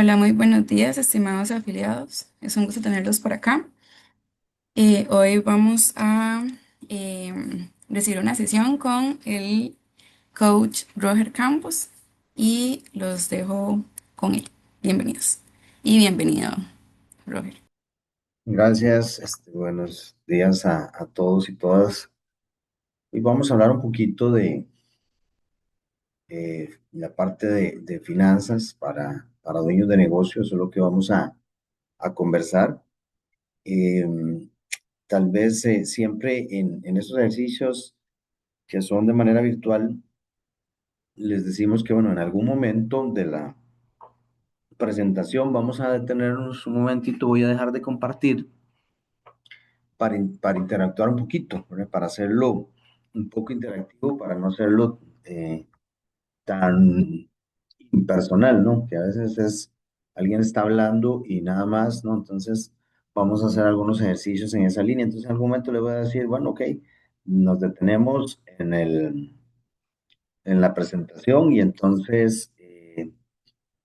Hola, muy buenos días, estimados afiliados. Es un gusto tenerlos por acá. Hoy vamos a recibir una sesión con el coach Roger Campos y los dejo con él. Bienvenidos y bienvenido, Roger. Gracias, buenos días a todos y todas. Hoy vamos a hablar un poquito de la parte de finanzas para dueños de negocios, eso es lo que vamos a conversar. Eh, Tal vez siempre en estos ejercicios que son de manera virtual, les decimos que, bueno, en algún momento de la presentación vamos a detenernos un momentito, voy a dejar de compartir para interactuar un poquito, ¿verdad? Para hacerlo un poco interactivo, para no hacerlo tan impersonal, ¿no? Que a veces es, alguien está hablando y nada más, ¿no? Entonces vamos a hacer algunos ejercicios en esa línea. Entonces en algún momento le voy a decir, bueno, ok, nos detenemos en la presentación y entonces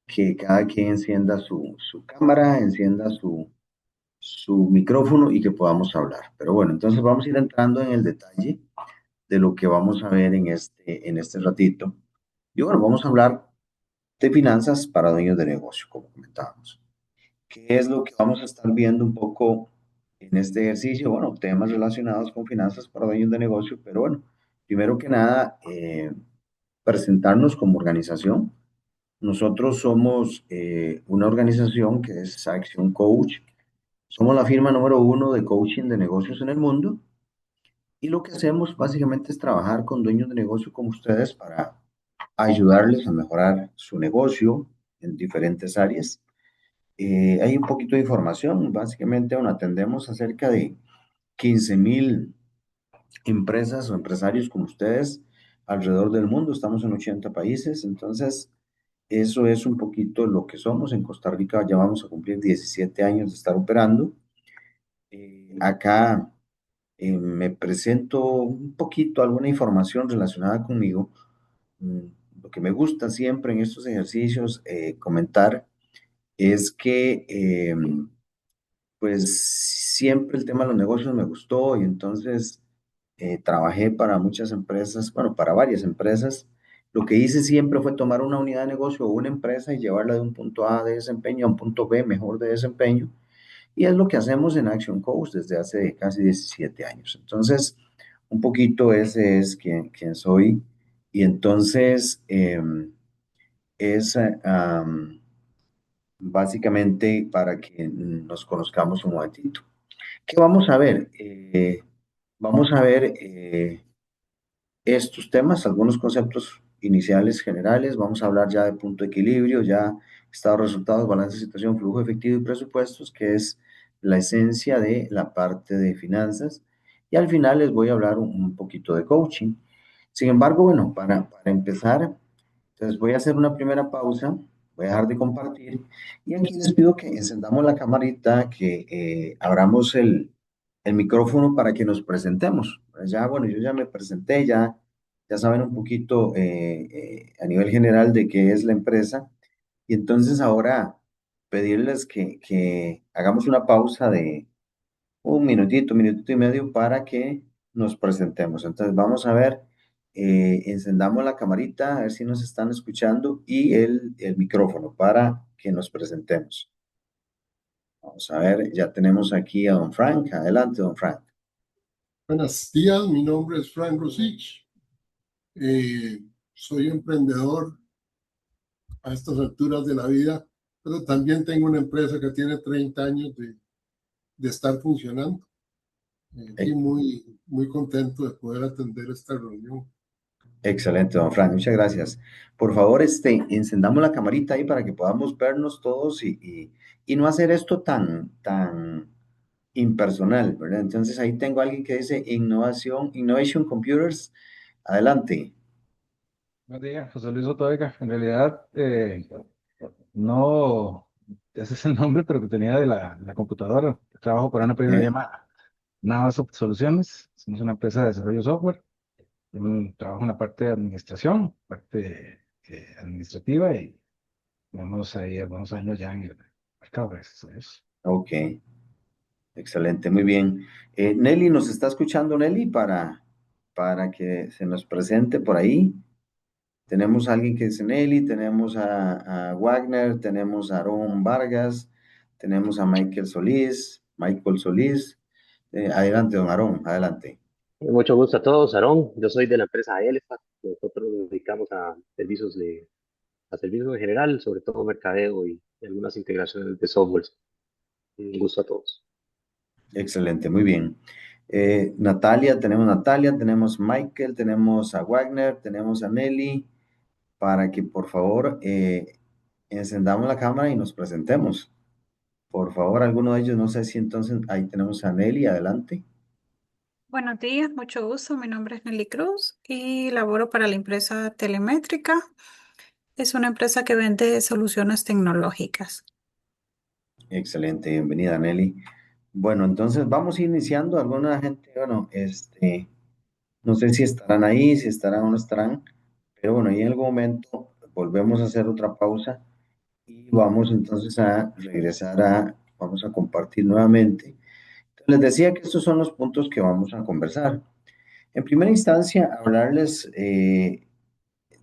que cada quien encienda su cámara, encienda su micrófono y que podamos hablar. Pero bueno, entonces vamos a ir entrando en el detalle de lo que vamos a ver en este ratito. Y bueno, vamos a hablar de finanzas para dueños de negocio, como comentábamos. ¿Qué es lo que vamos a estar viendo un poco en este ejercicio? Bueno, temas relacionados con finanzas para dueños de negocio, pero bueno, primero que nada, presentarnos como organización. Nosotros somos una organización que es Action Coach. Somos la firma número uno de coaching de negocios en el mundo. Y lo que hacemos básicamente es trabajar con dueños de negocio como ustedes para ayudarles a mejorar su negocio en diferentes áreas. Hay un poquito de información, básicamente, bueno, atendemos a cerca de 15,000 empresas o empresarios como ustedes alrededor del mundo, estamos en 80 países, entonces eso es un poquito lo que somos. En Costa Rica ya vamos a cumplir 17 años de estar operando. Acá me presento un poquito, alguna información relacionada conmigo. Mm, Lo que me gusta siempre en estos ejercicios comentar es que pues siempre el tema de los negocios me gustó y entonces trabajé para muchas empresas, bueno, para varias empresas. Lo que hice siempre fue tomar una unidad de negocio o una empresa y llevarla de un punto A de desempeño a un punto B mejor de desempeño. Y es lo que hacemos en Action Coach desde hace casi 17 años. Entonces, un poquito ese es quien soy. Y entonces es básicamente para que nos conozcamos un momentito. ¿Qué vamos a ver? Vamos a ver estos temas, algunos conceptos iniciales generales. Vamos a hablar ya de punto de equilibrio, ya estado, resultados, balance, situación, flujo efectivo y presupuestos, que es la esencia de la parte de finanzas. Y al final les voy a hablar un poquito de coaching. Sin embargo, bueno, para empezar, entonces voy a hacer una primera pausa, voy a dejar de compartir y aquí les pido que encendamos la camarita, que abramos el micrófono para que nos presentemos. Pues ya, bueno, yo ya me presenté, ya saben un poquito a nivel general de qué es la empresa y entonces ahora pedirles que hagamos una pausa de un minutito y medio para que nos presentemos. Entonces vamos a ver, encendamos la camarita, a ver si nos están escuchando y el micrófono para que nos presentemos. Vamos a ver, ya tenemos aquí a don Frank. Adelante, don Frank. Buenos días, mi nombre es Frank Rosich. Soy emprendedor a estas alturas de la vida, pero también tengo una empresa que tiene 30 años de estar funcionando. Aquí Eh, muy contento de poder atender esta reunión. Excelente, don Frank, muchas gracias. Por favor, encendamos la camarita ahí para que podamos vernos todos y no hacer esto tan impersonal, ¿verdad? Entonces ahí tengo a alguien que dice Innovation Computers. Adelante. Buenos días, José Luis Otoega. En realidad, no, ese es el nombre, pero que tenía de la computadora. Trabajo para una empresa que se Eh, llama Navas Soluciones. Somos una empresa de desarrollo de software. Trabajo en la parte de administración, parte administrativa y Tenemos ahí algunos años ya en el mercado, gracias a Dios. Ok, excelente, muy bien. Nelly, ¿nos está escuchando Nelly para que se nos presente por ahí? Tenemos a alguien que dice Nelly, tenemos a Wagner, tenemos a Aaron Vargas, tenemos a Michael Solís. Adelante, don Aarón, adelante. Mucho gusto a todos, Aarón. Yo soy de la empresa Elefa. Nosotros nos dedicamos a servicios en general, sobre todo mercadeo y algunas integraciones de software. Un gusto a todos. Excelente, muy bien. Natalia, tenemos Michael, tenemos a Wagner, tenemos a Nelly, para que por favor encendamos la cámara y nos presentemos. Por favor, alguno de ellos, no sé si entonces ahí tenemos a Nelly, adelante. Buenos días, mucho gusto. Mi nombre es Nelly Cruz y laboro para la empresa Telemétrica. Es una empresa que vende soluciones tecnológicas. Excelente, bienvenida Nelly. Bueno, entonces vamos a ir iniciando. Alguna gente, bueno, no sé si estarán ahí, si estarán o no estarán, pero bueno, y en algún momento volvemos a hacer otra pausa y vamos entonces a regresar vamos a compartir nuevamente. Les decía que estos son los puntos que vamos a conversar. En primera instancia, hablarles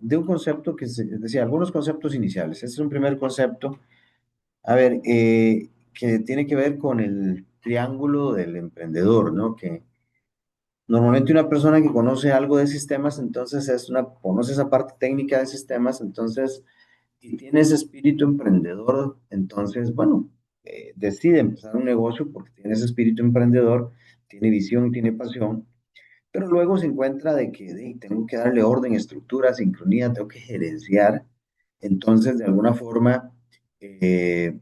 de un concepto decía, algunos conceptos iniciales. Este es un primer concepto, a ver, que tiene que ver con el triángulo del emprendedor, ¿no? Que normalmente una persona que conoce algo de sistemas, entonces conoce esa parte técnica de sistemas, entonces, y tiene ese espíritu emprendedor, entonces, bueno, decide empezar un negocio porque tiene ese espíritu emprendedor, tiene visión, tiene pasión, pero luego se encuentra de que tengo que darle orden, estructura, sincronía, tengo que gerenciar, entonces, de alguna forma, eh,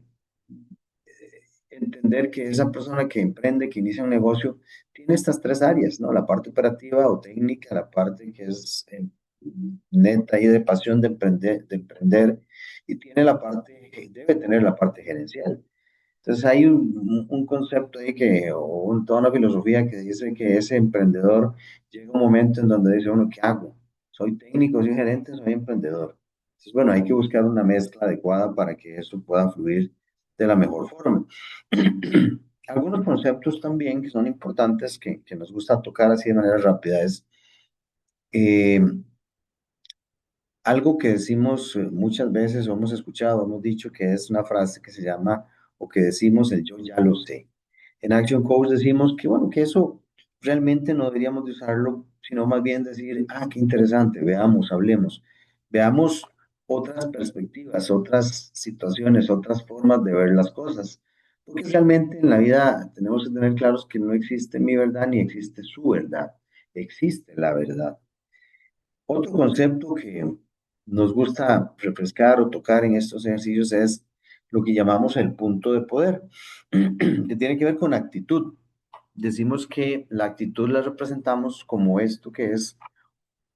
entender que esa persona que emprende, que inicia un negocio, tiene estas tres áreas, ¿no? La parte operativa o técnica, la parte que es neta y de pasión de emprender, y tiene la parte, debe tener la parte gerencial. Entonces hay un concepto ahí toda una filosofía que dice que ese emprendedor llega un momento en donde dice uno, ¿qué hago? ¿Soy técnico, soy gerente, soy emprendedor? Entonces, bueno, hay que buscar una mezcla adecuada para que eso pueda fluir de la mejor forma. Algunos conceptos también que son importantes que nos gusta tocar así de manera rápida es eh, algo que decimos muchas veces o hemos escuchado, hemos dicho que es una frase que se llama o que decimos el yo ya lo sé. En Action Coach decimos que bueno, que eso realmente no deberíamos de usarlo, sino más bien decir, qué interesante, veamos, hablemos, veamos otras perspectivas, otras situaciones, otras formas de ver las cosas. Porque realmente en la vida tenemos que tener claros que no existe mi verdad ni existe su verdad, existe la verdad. Otro concepto que nos gusta refrescar o tocar en estos ejercicios es lo que llamamos el punto de poder, que tiene que ver con actitud. Decimos que la actitud la representamos como esto que es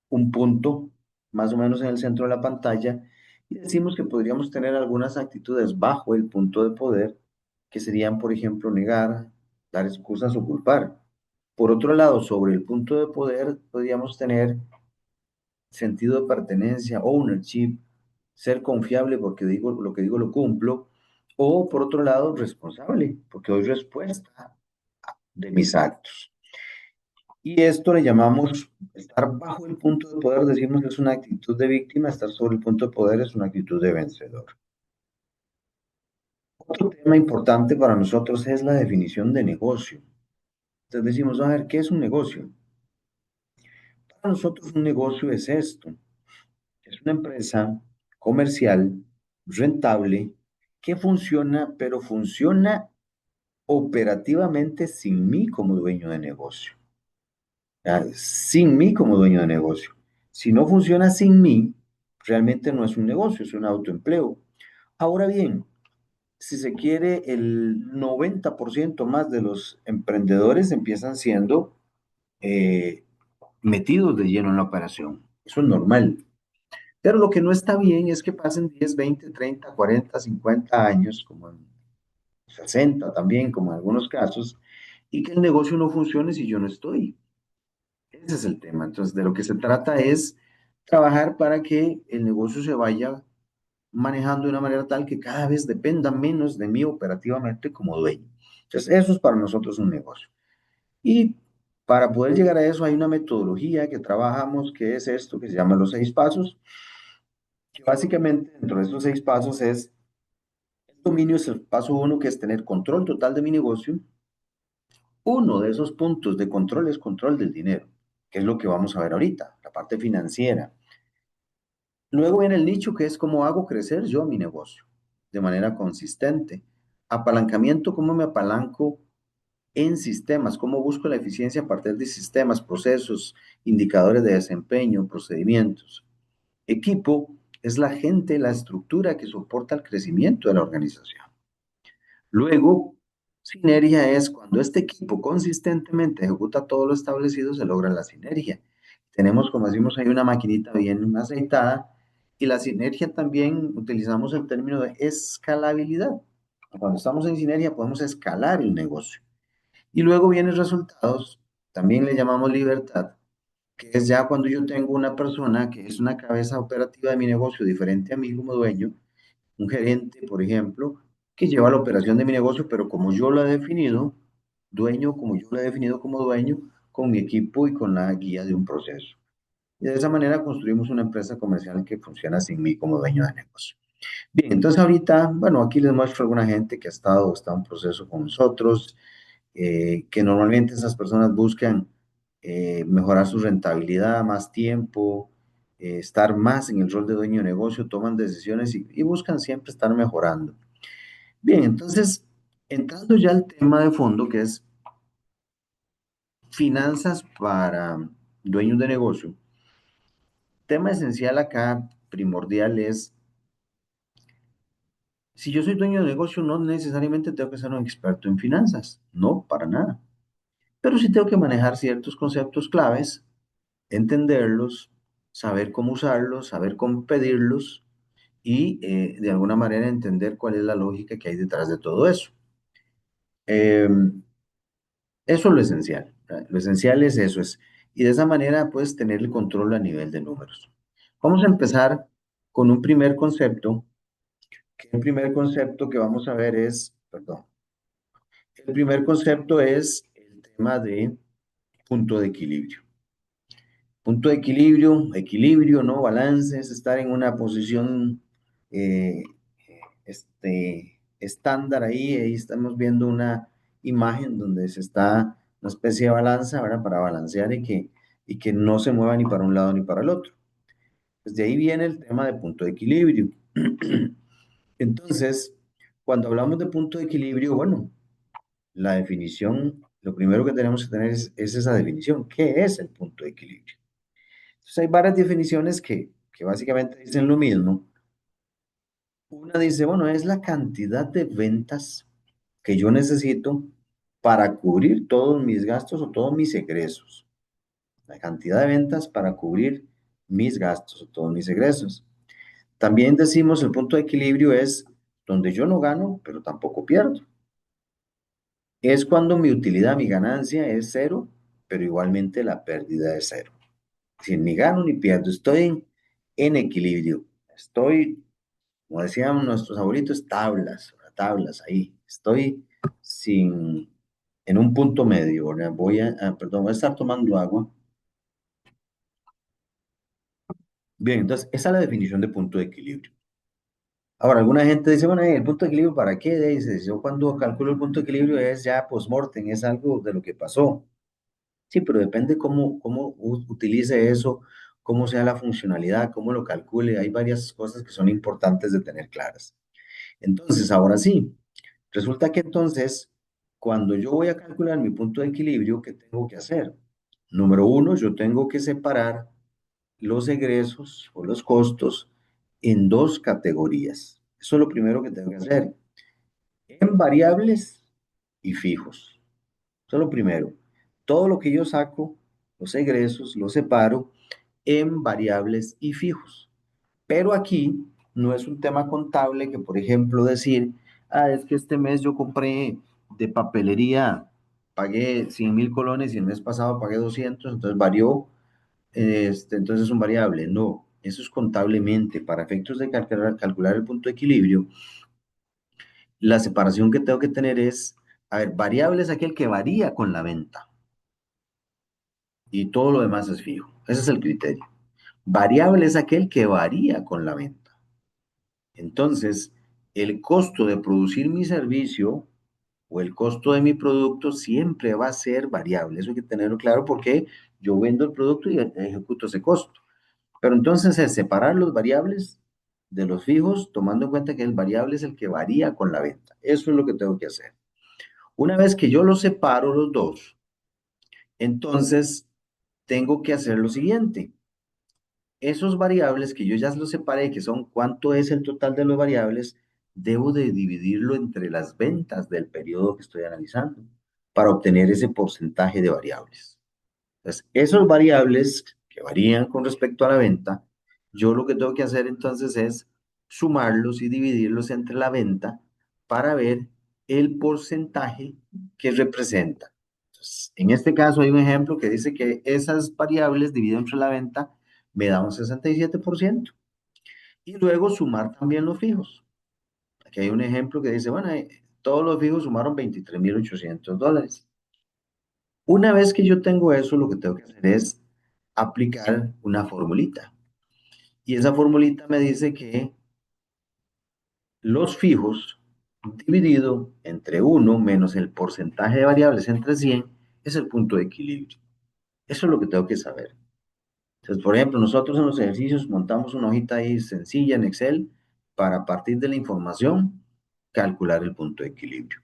un punto más o menos en el centro de la pantalla y decimos que podríamos tener algunas actitudes bajo el punto de poder que serían, por ejemplo, negar, dar excusas o culpar. Por otro lado, sobre el punto de poder podríamos tener sentido de pertenencia, ownership, ser confiable porque digo lo que digo lo cumplo, o por otro lado, responsable, porque doy respuesta de mis actos. Y esto le llamamos estar bajo el punto de poder, decimos que es una actitud de víctima, estar sobre el punto de poder es una actitud de vencedor. Otro tema importante para nosotros es la definición de negocio. Entonces decimos, a ver, ¿qué es un negocio? Para nosotros un negocio es esto. Es una empresa comercial, rentable, que funciona, pero funciona operativamente sin mí como dueño de negocio. Sin mí como dueño de negocio. Si no funciona sin mí, realmente no es un negocio, es un autoempleo. Ahora bien, si se quiere, el 90% más de los emprendedores empiezan siendo eh, metidos de lleno en la operación. Eso es normal. Pero lo que no está bien es que pasen 10, 20, 30, 40, 50 años, como en 60 también, como en algunos casos, y que el negocio no funcione si yo no estoy. Ese es el tema. Entonces, de lo que se trata es trabajar para que el negocio se vaya manejando de una manera tal que cada vez dependa menos de mí operativamente como dueño. Entonces, eso es para nosotros un negocio. Y para poder llegar a eso hay una metodología que trabajamos que es esto que se llama los 6 pasos, que básicamente dentro de estos 6 pasos es el dominio, es el paso uno, que es tener control total de mi negocio. Uno de esos puntos de control es control del dinero, que es lo que vamos a ver ahorita, la parte financiera. Luego viene el nicho, que es cómo hago crecer yo mi negocio de manera consistente. Apalancamiento, cómo me apalanco en sistemas, cómo busco la eficiencia a partir de sistemas, procesos, indicadores de desempeño, procedimientos. Equipo es la gente, la estructura que soporta el crecimiento de la organización. Luego, sinergia es cuando este equipo consistentemente ejecuta todo lo establecido, se logra la sinergia. Tenemos, como decimos, ahí una maquinita bien aceitada, y la sinergia también utilizamos el término de escalabilidad. Cuando estamos en sinergia podemos escalar el negocio. Y luego vienen resultados, también le llamamos libertad, que es ya cuando yo tengo una persona que es una cabeza operativa de mi negocio diferente a mí como dueño, un gerente, por ejemplo, que lleva la operación de mi negocio, pero como yo lo he definido, dueño, como yo lo he definido como dueño, con mi equipo y con la guía de un proceso. Y de esa manera construimos una empresa comercial que funciona sin mí como dueño de negocio. Bien, entonces ahorita, bueno, aquí les muestro a alguna gente que ha estado, está en proceso con nosotros, que normalmente esas personas buscan mejorar su rentabilidad, más tiempo, estar más en el rol de dueño de negocio, toman decisiones y buscan siempre estar mejorando. Bien, entonces, entrando ya al tema de fondo, que es finanzas para dueños de negocio, tema esencial acá, primordial, es, si yo soy dueño de negocio, no necesariamente tengo que ser un experto en finanzas, no, para nada, pero sí tengo que manejar ciertos conceptos claves, entenderlos, saber cómo usarlos, saber cómo pedirlos y de alguna manera entender cuál es la lógica que hay detrás de todo eso. Eh, Eso es lo esencial, ¿verdad? Lo esencial es eso, y de esa manera puedes tener el control a nivel de números. Vamos a empezar con un primer concepto, que el primer concepto que vamos a ver es, perdón, el primer concepto es el tema de punto de equilibrio. Punto de equilibrio, equilibrio, ¿no? Balance es estar en una posición estándar ahí estamos viendo una imagen donde se está una especie de balanza, ¿verdad? Para balancear y que no se mueva ni para un lado ni para el otro. Pues de ahí viene el tema de punto de equilibrio. Entonces, cuando hablamos de punto de equilibrio, bueno, la definición, lo primero que tenemos que tener es esa definición. ¿Qué es el punto de equilibrio? Entonces, hay varias definiciones que básicamente dicen lo mismo. Una dice, bueno, es la cantidad de ventas que yo necesito para cubrir todos mis gastos o todos mis egresos. La cantidad de ventas para cubrir mis gastos o todos mis egresos. También decimos el punto de equilibrio es donde yo no gano, pero tampoco pierdo. Es cuando mi utilidad, mi ganancia es cero, pero igualmente la pérdida es cero. Si ni gano ni pierdo, estoy en equilibrio. Estoy, como decían nuestros abuelitos, tablas, tablas ahí. Estoy en un punto medio, ¿verdad? Perdón, voy a estar tomando agua. Bien, entonces esa es la definición de punto de equilibrio. Ahora, alguna gente dice, bueno, ¿el punto de equilibrio para qué? Dice, yo cuando calculo el punto de equilibrio es ya post-mortem, es algo de lo que pasó. Sí, pero depende cómo utilice eso, cómo sea la funcionalidad, cómo lo calcule. Hay varias cosas que son importantes de tener claras. Entonces, ahora sí, resulta que entonces, cuando yo voy a calcular mi punto de equilibrio, ¿qué tengo que hacer? Número uno, yo tengo que separar los egresos o los costos en dos categorías. Eso es lo primero que tengo que hacer. En variables y fijos. Eso es lo primero. Todo lo que yo saco, los egresos, los separo en variables y fijos. Pero aquí no es un tema contable que, por ejemplo, decir, es que este mes yo compré de papelería, pagué 100.000 colones y el mes pasado pagué 200, entonces varió, entonces es un variable. No, eso es contablemente. Para efectos de calcular el punto de equilibrio, la separación que tengo que tener es, a ver, variable es aquel que varía con la venta y todo lo demás es fijo. Ese es el criterio. Variable es aquel que varía con la venta. Entonces, el costo de producir mi servicio o el costo de mi producto siempre va a ser variable. Eso hay que tenerlo claro porque yo vendo el producto y ejecuto ese costo. Pero entonces es separar los variables de los fijos, tomando en cuenta que el variable es el que varía con la venta. Eso es lo que tengo que hacer. Una vez que yo los separo los dos, entonces tengo que hacer lo siguiente. Esos variables que yo ya los separé, que son cuánto es el total de los variables, debo de dividirlo entre las ventas del periodo que estoy analizando para obtener ese porcentaje de variables. Entonces, esos variables que varían con respecto a la venta, yo lo que tengo que hacer entonces es sumarlos y dividirlos entre la venta para ver el porcentaje que representa. Entonces, en este caso hay un ejemplo que dice que esas variables divididas entre la venta me da un 67%. Y luego sumar también los fijos. Aquí hay un ejemplo que dice, bueno, todos los fijos sumaron $23,800. Una vez que yo tengo eso, lo que tengo que hacer es aplicar una formulita. Y esa formulita me dice que los fijos dividido entre uno menos el porcentaje de variables entre 100 es el punto de equilibrio. Eso es lo que tengo que saber. Entonces, por ejemplo, nosotros en los ejercicios montamos una hojita ahí sencilla en Excel para a partir de la información calcular el punto de equilibrio.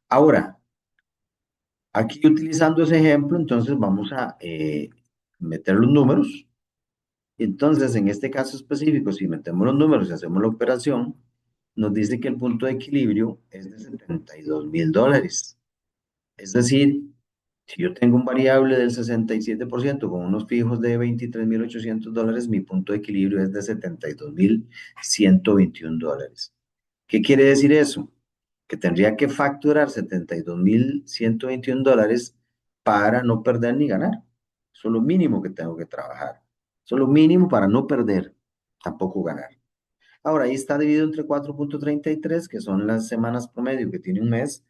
Ahora, aquí utilizando ese ejemplo, entonces vamos a meter los números. Entonces, en este caso específico, si metemos los números y hacemos la operación, nos dice que el punto de equilibrio es de $72,000. Es decir, si yo tengo un variable del 67% con unos fijos de $23,800, mi punto de equilibrio es de $72,121. ¿Qué quiere decir eso? Que tendría que facturar $72,121 para no perder ni ganar. Eso es lo mínimo que tengo que trabajar. Eso es lo mínimo para no perder, tampoco ganar. Ahora, ahí está dividido entre 4,33, que son las semanas promedio que tiene un mes,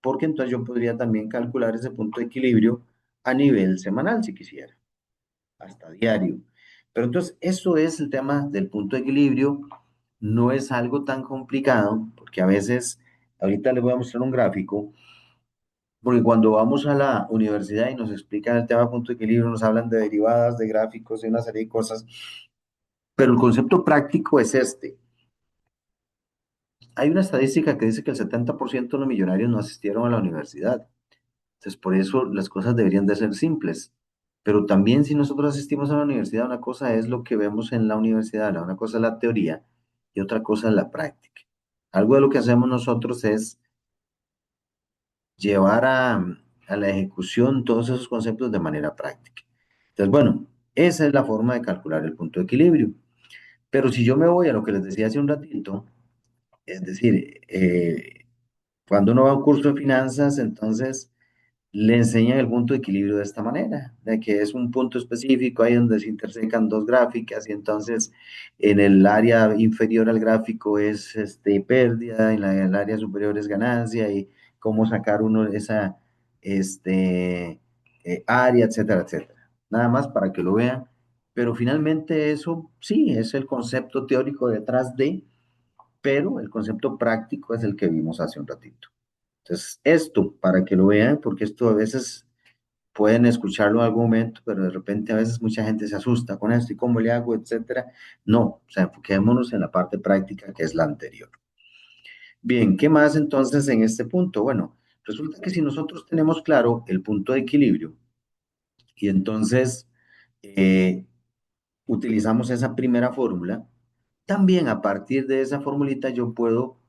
porque entonces yo podría también calcular ese punto de equilibrio a nivel semanal, si quisiera, hasta diario. Pero entonces, eso es el tema del punto de equilibrio. No es algo tan complicado, porque a veces, ahorita les voy a mostrar un gráfico, porque cuando vamos a la universidad y nos explican el tema de punto de equilibrio, nos hablan de derivadas, de gráficos y una serie de cosas, pero el concepto práctico es este. Hay una estadística que dice que el 70% de los millonarios no asistieron a la universidad. Entonces, por eso las cosas deberían de ser simples. Pero también si nosotros asistimos a la universidad, una cosa es lo que vemos en la universidad, una cosa es la teoría y otra cosa es la práctica. Algo de lo que hacemos nosotros es llevar a la ejecución todos esos conceptos de manera práctica. Entonces, bueno, esa es la forma de calcular el punto de equilibrio. Pero si yo me voy a lo que les decía hace un ratito, es decir, cuando uno va a un curso de finanzas, entonces le enseñan el punto de equilibrio de esta manera, de que es un punto específico ahí donde se intersecan dos gráficas y entonces en el área inferior al gráfico es pérdida, el área superior es ganancia y cómo sacar uno esa área, etcétera, etcétera. Nada más para que lo vean, pero finalmente eso sí es el concepto teórico detrás de, pero el concepto práctico es el que vimos hace un ratito. Entonces, esto, para que lo vean, porque esto a veces pueden escucharlo en algún momento, pero de repente a veces mucha gente se asusta con esto y cómo le hago, etcétera. No, o sea, enfoquémonos en la parte práctica que es la anterior. Bien, ¿qué más entonces en este punto? Bueno, resulta que si nosotros tenemos claro el punto de equilibrio y entonces eh, utilizamos esa primera fórmula, también a partir de esa formulita yo puedo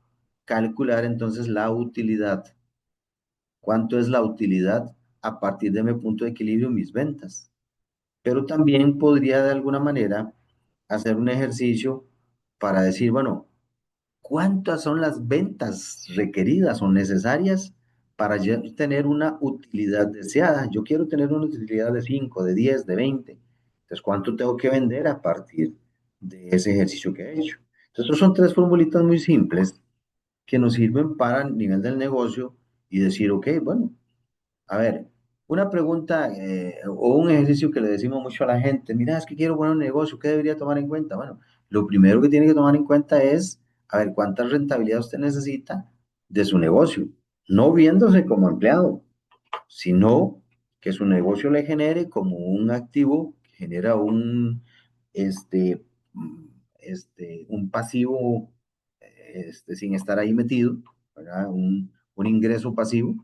calcular entonces la utilidad. ¿Cuánto es la utilidad a partir de mi punto de equilibrio, mis ventas? Pero también podría de alguna manera hacer un ejercicio para decir, bueno, ¿cuántas son las ventas requeridas o necesarias para yo tener una utilidad deseada? Yo quiero tener una utilidad de 5, de 10, de 20. Entonces, ¿cuánto tengo que vender a partir de ese ejercicio que he hecho. Entonces, estos son tres formulitas muy simples que nos sirven para el nivel del negocio y decir, ok, bueno, a ver, una pregunta o un ejercicio que le decimos mucho a la gente, mira, es que quiero poner un negocio, ¿qué debería tomar en cuenta? Bueno, lo primero que tiene que tomar en cuenta es, a ver, cuánta rentabilidad usted necesita de su negocio, no viéndose como empleado, sino que su negocio le genere como un activo, que genera este, mm, un pasivo, sin estar ahí metido, ¿verdad? Un ingreso pasivo.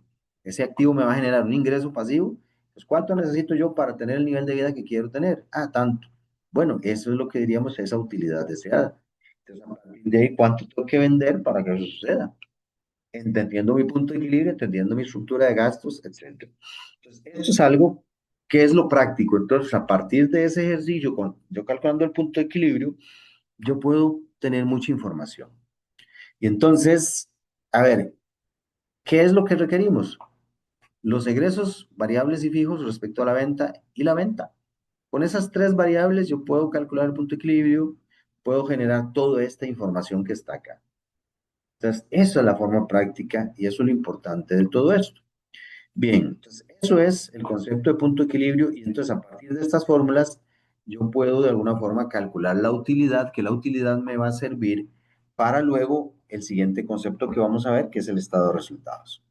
Ese activo me va a generar un ingreso pasivo. Pues, ¿cuánto necesito yo para tener el nivel de vida que quiero tener? Ah, tanto. Bueno, eso es lo que diríamos esa utilidad deseada. Entonces, a partir de ahí, ¿cuánto tengo que vender para que eso suceda? Entendiendo mi punto de equilibrio, entendiendo mi estructura de gastos, etcétera. Entonces, eso es algo que es lo práctico. Entonces, a partir de ese ejercicio, yo calculando el punto de equilibrio, yo puedo tener mucha información. Y entonces, a ver, ¿qué es lo que requerimos? Los egresos variables y fijos respecto a la venta y la venta. Con esas tres variables yo puedo calcular el punto de equilibrio, puedo generar toda esta información que está acá. Entonces, eso es la forma práctica y eso es lo importante de todo esto. Bien, entonces eso es el concepto de punto de equilibrio y entonces a partir de estas fórmulas yo puedo de alguna forma calcular la utilidad, que la utilidad me va a servir para luego el siguiente concepto que vamos a ver, que es el estado de resultados.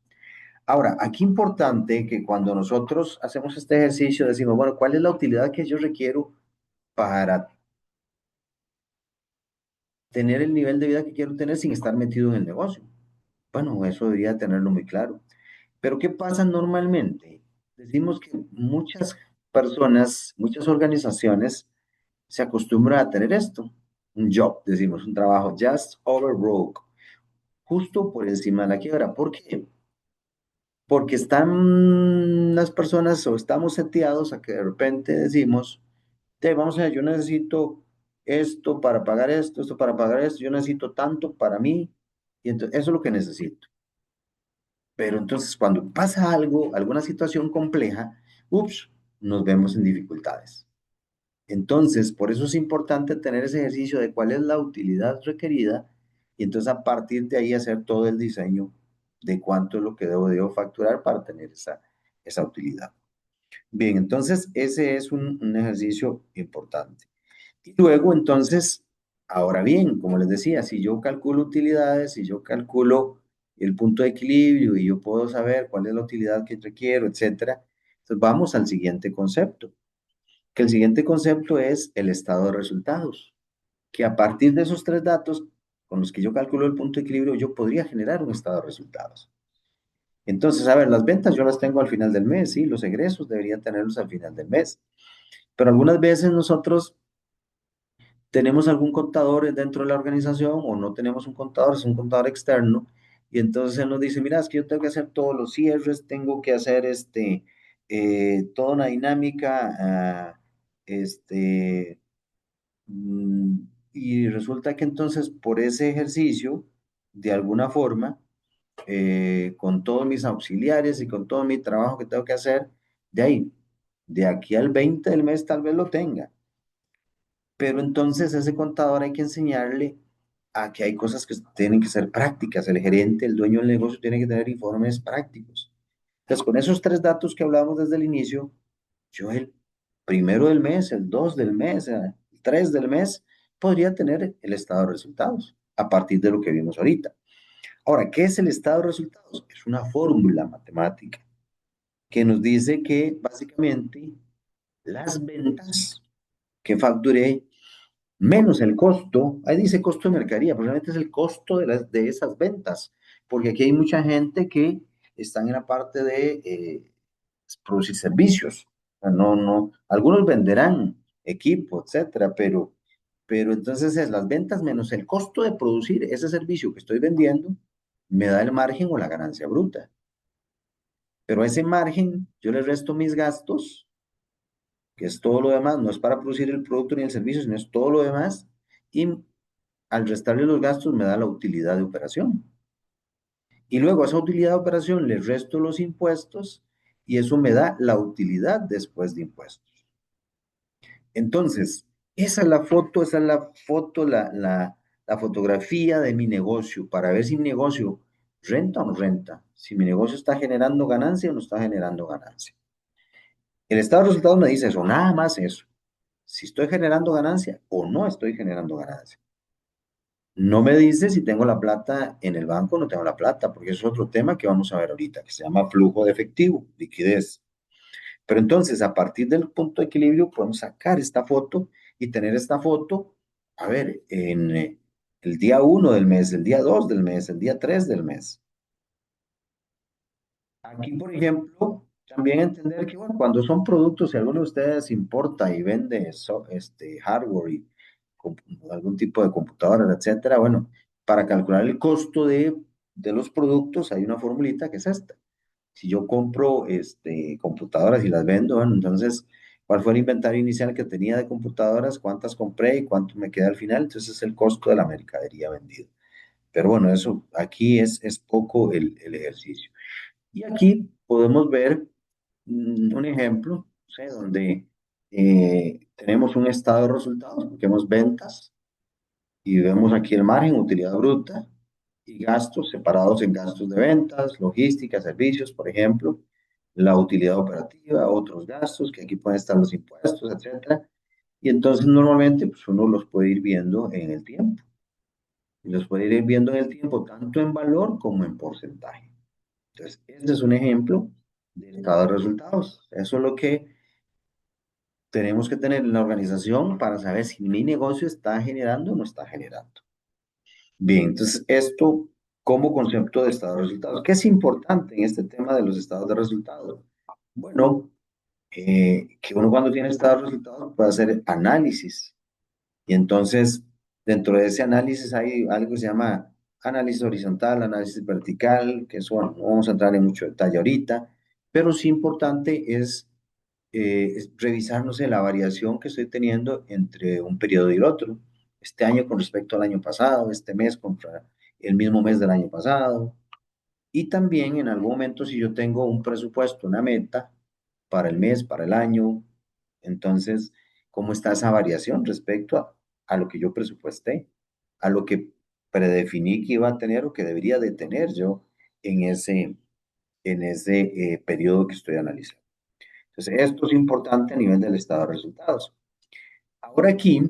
Ahora, aquí importante que cuando nosotros hacemos este ejercicio decimos, bueno, ¿cuál es la utilidad que yo requiero para tener el nivel de vida que quiero tener sin estar metido en el negocio? Bueno, eso debería tenerlo muy claro. Pero ¿qué pasa normalmente? Decimos que muchas personas, muchas organizaciones se acostumbran a tener esto, un job, decimos, un trabajo just over broke, justo por encima de la quiebra. ¿Por qué? Porque están las personas o estamos seteados a que de repente decimos, vamos a ver, yo necesito esto para pagar esto para pagar esto, yo necesito tanto para mí, y entonces eso es lo que necesito. Pero entonces cuando pasa algo, alguna situación compleja, ups, nos vemos en dificultades. Entonces, por eso es importante tener ese ejercicio de cuál es la utilidad requerida y entonces a partir de ahí hacer todo el diseño de cuánto es lo que debo facturar para tener esa utilidad. Bien, entonces ese es un ejercicio importante. Y luego, entonces, ahora bien, como les decía, si yo calculo utilidades, si yo calculo el punto de equilibrio y yo puedo saber cuál es la utilidad que requiero, etcétera, entonces vamos al siguiente concepto, que el siguiente concepto es el estado de resultados, que a partir de esos tres datos con los que yo calculo el punto de equilibrio, yo podría generar un estado de resultados. Entonces, a ver, las ventas yo las tengo al final del mes, sí, los egresos debería tenerlos al final del mes, pero algunas veces nosotros tenemos algún contador dentro de la organización o no tenemos un contador, es un contador externo, y entonces él nos dice, mira, es que yo tengo que hacer todos los cierres, tengo que hacer toda una dinámica, este, mm, y resulta que entonces por ese ejercicio, de alguna forma, con todos mis auxiliares y con todo mi trabajo que tengo que hacer, de aquí al 20 del mes tal vez lo tenga. Pero entonces ese contador hay que enseñarle a que hay cosas que tienen que ser prácticas. El gerente, el dueño del negocio tiene que tener informes prácticos. Entonces, con esos tres datos que hablamos desde el inicio, yo el primero del mes, el 2 del mes, el 3 del mes, podría tener el estado de resultados a partir de lo que vimos ahorita. Ahora, ¿qué es el estado de resultados? Es una fórmula matemática que nos dice que básicamente las ventas que facturé menos el costo, ahí dice costo de mercadería, probablemente es el costo de esas ventas, porque aquí hay mucha gente que están en la parte de producir servicios. Algunos venderán equipo, etcétera, pero entonces es las ventas menos el costo de producir ese servicio que estoy vendiendo, me da el margen o la ganancia bruta. Pero a ese margen yo le resto mis gastos, que es todo lo demás, no es para producir el producto ni el servicio, sino es todo lo demás, y al restarle los gastos me da la utilidad de operación. Y luego a esa utilidad de operación le resto los impuestos y eso me da la utilidad después de impuestos. Entonces, esa es la foto, la fotografía de mi negocio para ver si mi negocio renta o no renta, si mi negocio está generando ganancia o no está generando ganancia. El estado de resultados me dice eso, nada más eso. Si estoy generando ganancia o no estoy generando ganancia. No me dice si tengo la plata en el banco o no tengo la plata, porque es otro tema que vamos a ver ahorita, que se llama flujo de efectivo, liquidez. Pero entonces, a partir del punto de equilibrio, podemos sacar esta foto y tener esta foto, a ver, en el día 1 del mes, el día 2 del mes, el día 3 del mes. Aquí, por ejemplo, también entender que, bueno, cuando son productos, si alguno de ustedes importa y vende hardware y algún tipo de computadoras, etcétera, bueno, para calcular el costo de los productos hay una formulita que es esta. Si yo compro computadoras y las vendo, bueno, entonces, ¿cuál fue el inventario inicial que tenía de computadoras? ¿Cuántas compré y cuánto me queda al final? Entonces, es el costo de la mercadería vendida. Pero bueno, eso aquí es poco el ejercicio. Y aquí podemos ver un ejemplo, no sé, donde tenemos un estado de resultados, vemos ventas y vemos aquí el margen, utilidad bruta y gastos separados en gastos de ventas, logística, servicios, por ejemplo, la utilidad operativa, otros gastos, que aquí pueden estar los impuestos, etcétera. Y entonces normalmente pues uno los puede ir viendo en el tiempo. Y los puede ir viendo en el tiempo tanto en valor como en porcentaje. Entonces, este es un ejemplo de estado de resultados. Eso es lo que tenemos que tener en la organización para saber si mi negocio está generando o no está generando. Bien, entonces esto como concepto de estado de resultados. ¿Qué es importante en este tema de los estados de resultados? Bueno, que uno cuando tiene estados de resultados puede hacer análisis. Y entonces, dentro de ese análisis hay algo que se llama análisis horizontal, análisis vertical, que eso, bueno, no vamos a entrar en mucho detalle ahorita, pero sí importante es revisar, no sé, la variación que estoy teniendo entre un periodo y el otro. Este año con respecto al año pasado, este mes contra el mismo mes del año pasado. Y también en algún momento si yo tengo un presupuesto, una meta para el mes, para el año, entonces, ¿cómo está esa variación respecto a lo que yo presupuesté, a lo que predefiní que iba a tener o que debería de tener yo en ese periodo que estoy analizando? Entonces, esto es importante a nivel del estado de resultados. Ahora aquí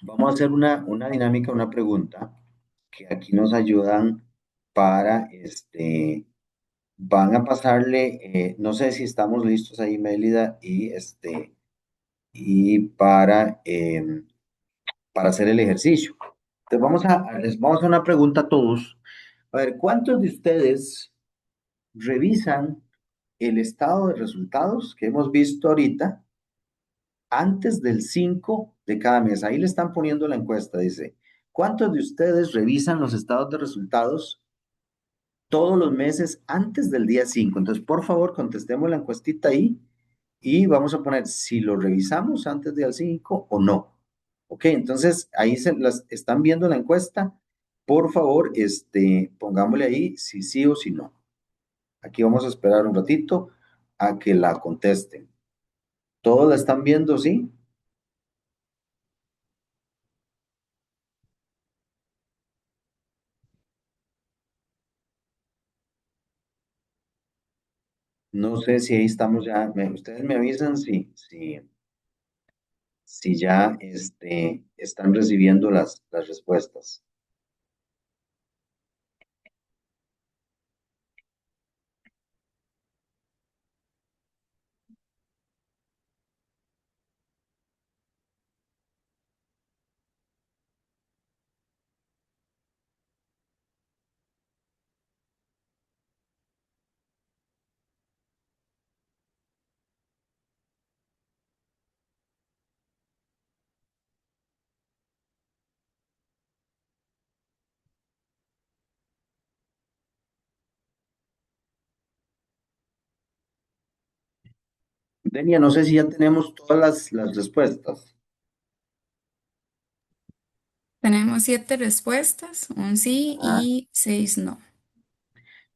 vamos a hacer una dinámica, una pregunta que aquí nos ayudan para van a pasarle, no sé si estamos listos ahí, Mélida, y para hacer el ejercicio. Entonces les vamos a hacer una pregunta a todos. A ver, ¿cuántos de ustedes revisan el estado de resultados que hemos visto ahorita antes del 5 de cada mes? Ahí le están poniendo la encuesta, dice, ¿cuántos de ustedes revisan los estados de resultados todos los meses antes del día 5? Entonces, por favor, contestemos la encuestita ahí y vamos a poner si lo revisamos antes del 5 o no. Ok, entonces ahí se las están viendo la encuesta. Por favor, pongámosle ahí si sí o si no. Aquí vamos a esperar un ratito a que la contesten. ¿Todos la están viendo, sí? No sé si ahí estamos ya. Ustedes me avisan si ya están recibiendo las respuestas. Denia, no sé si ya tenemos todas las respuestas. Tenemos 7 respuestas, un sí Ah, y 6 no.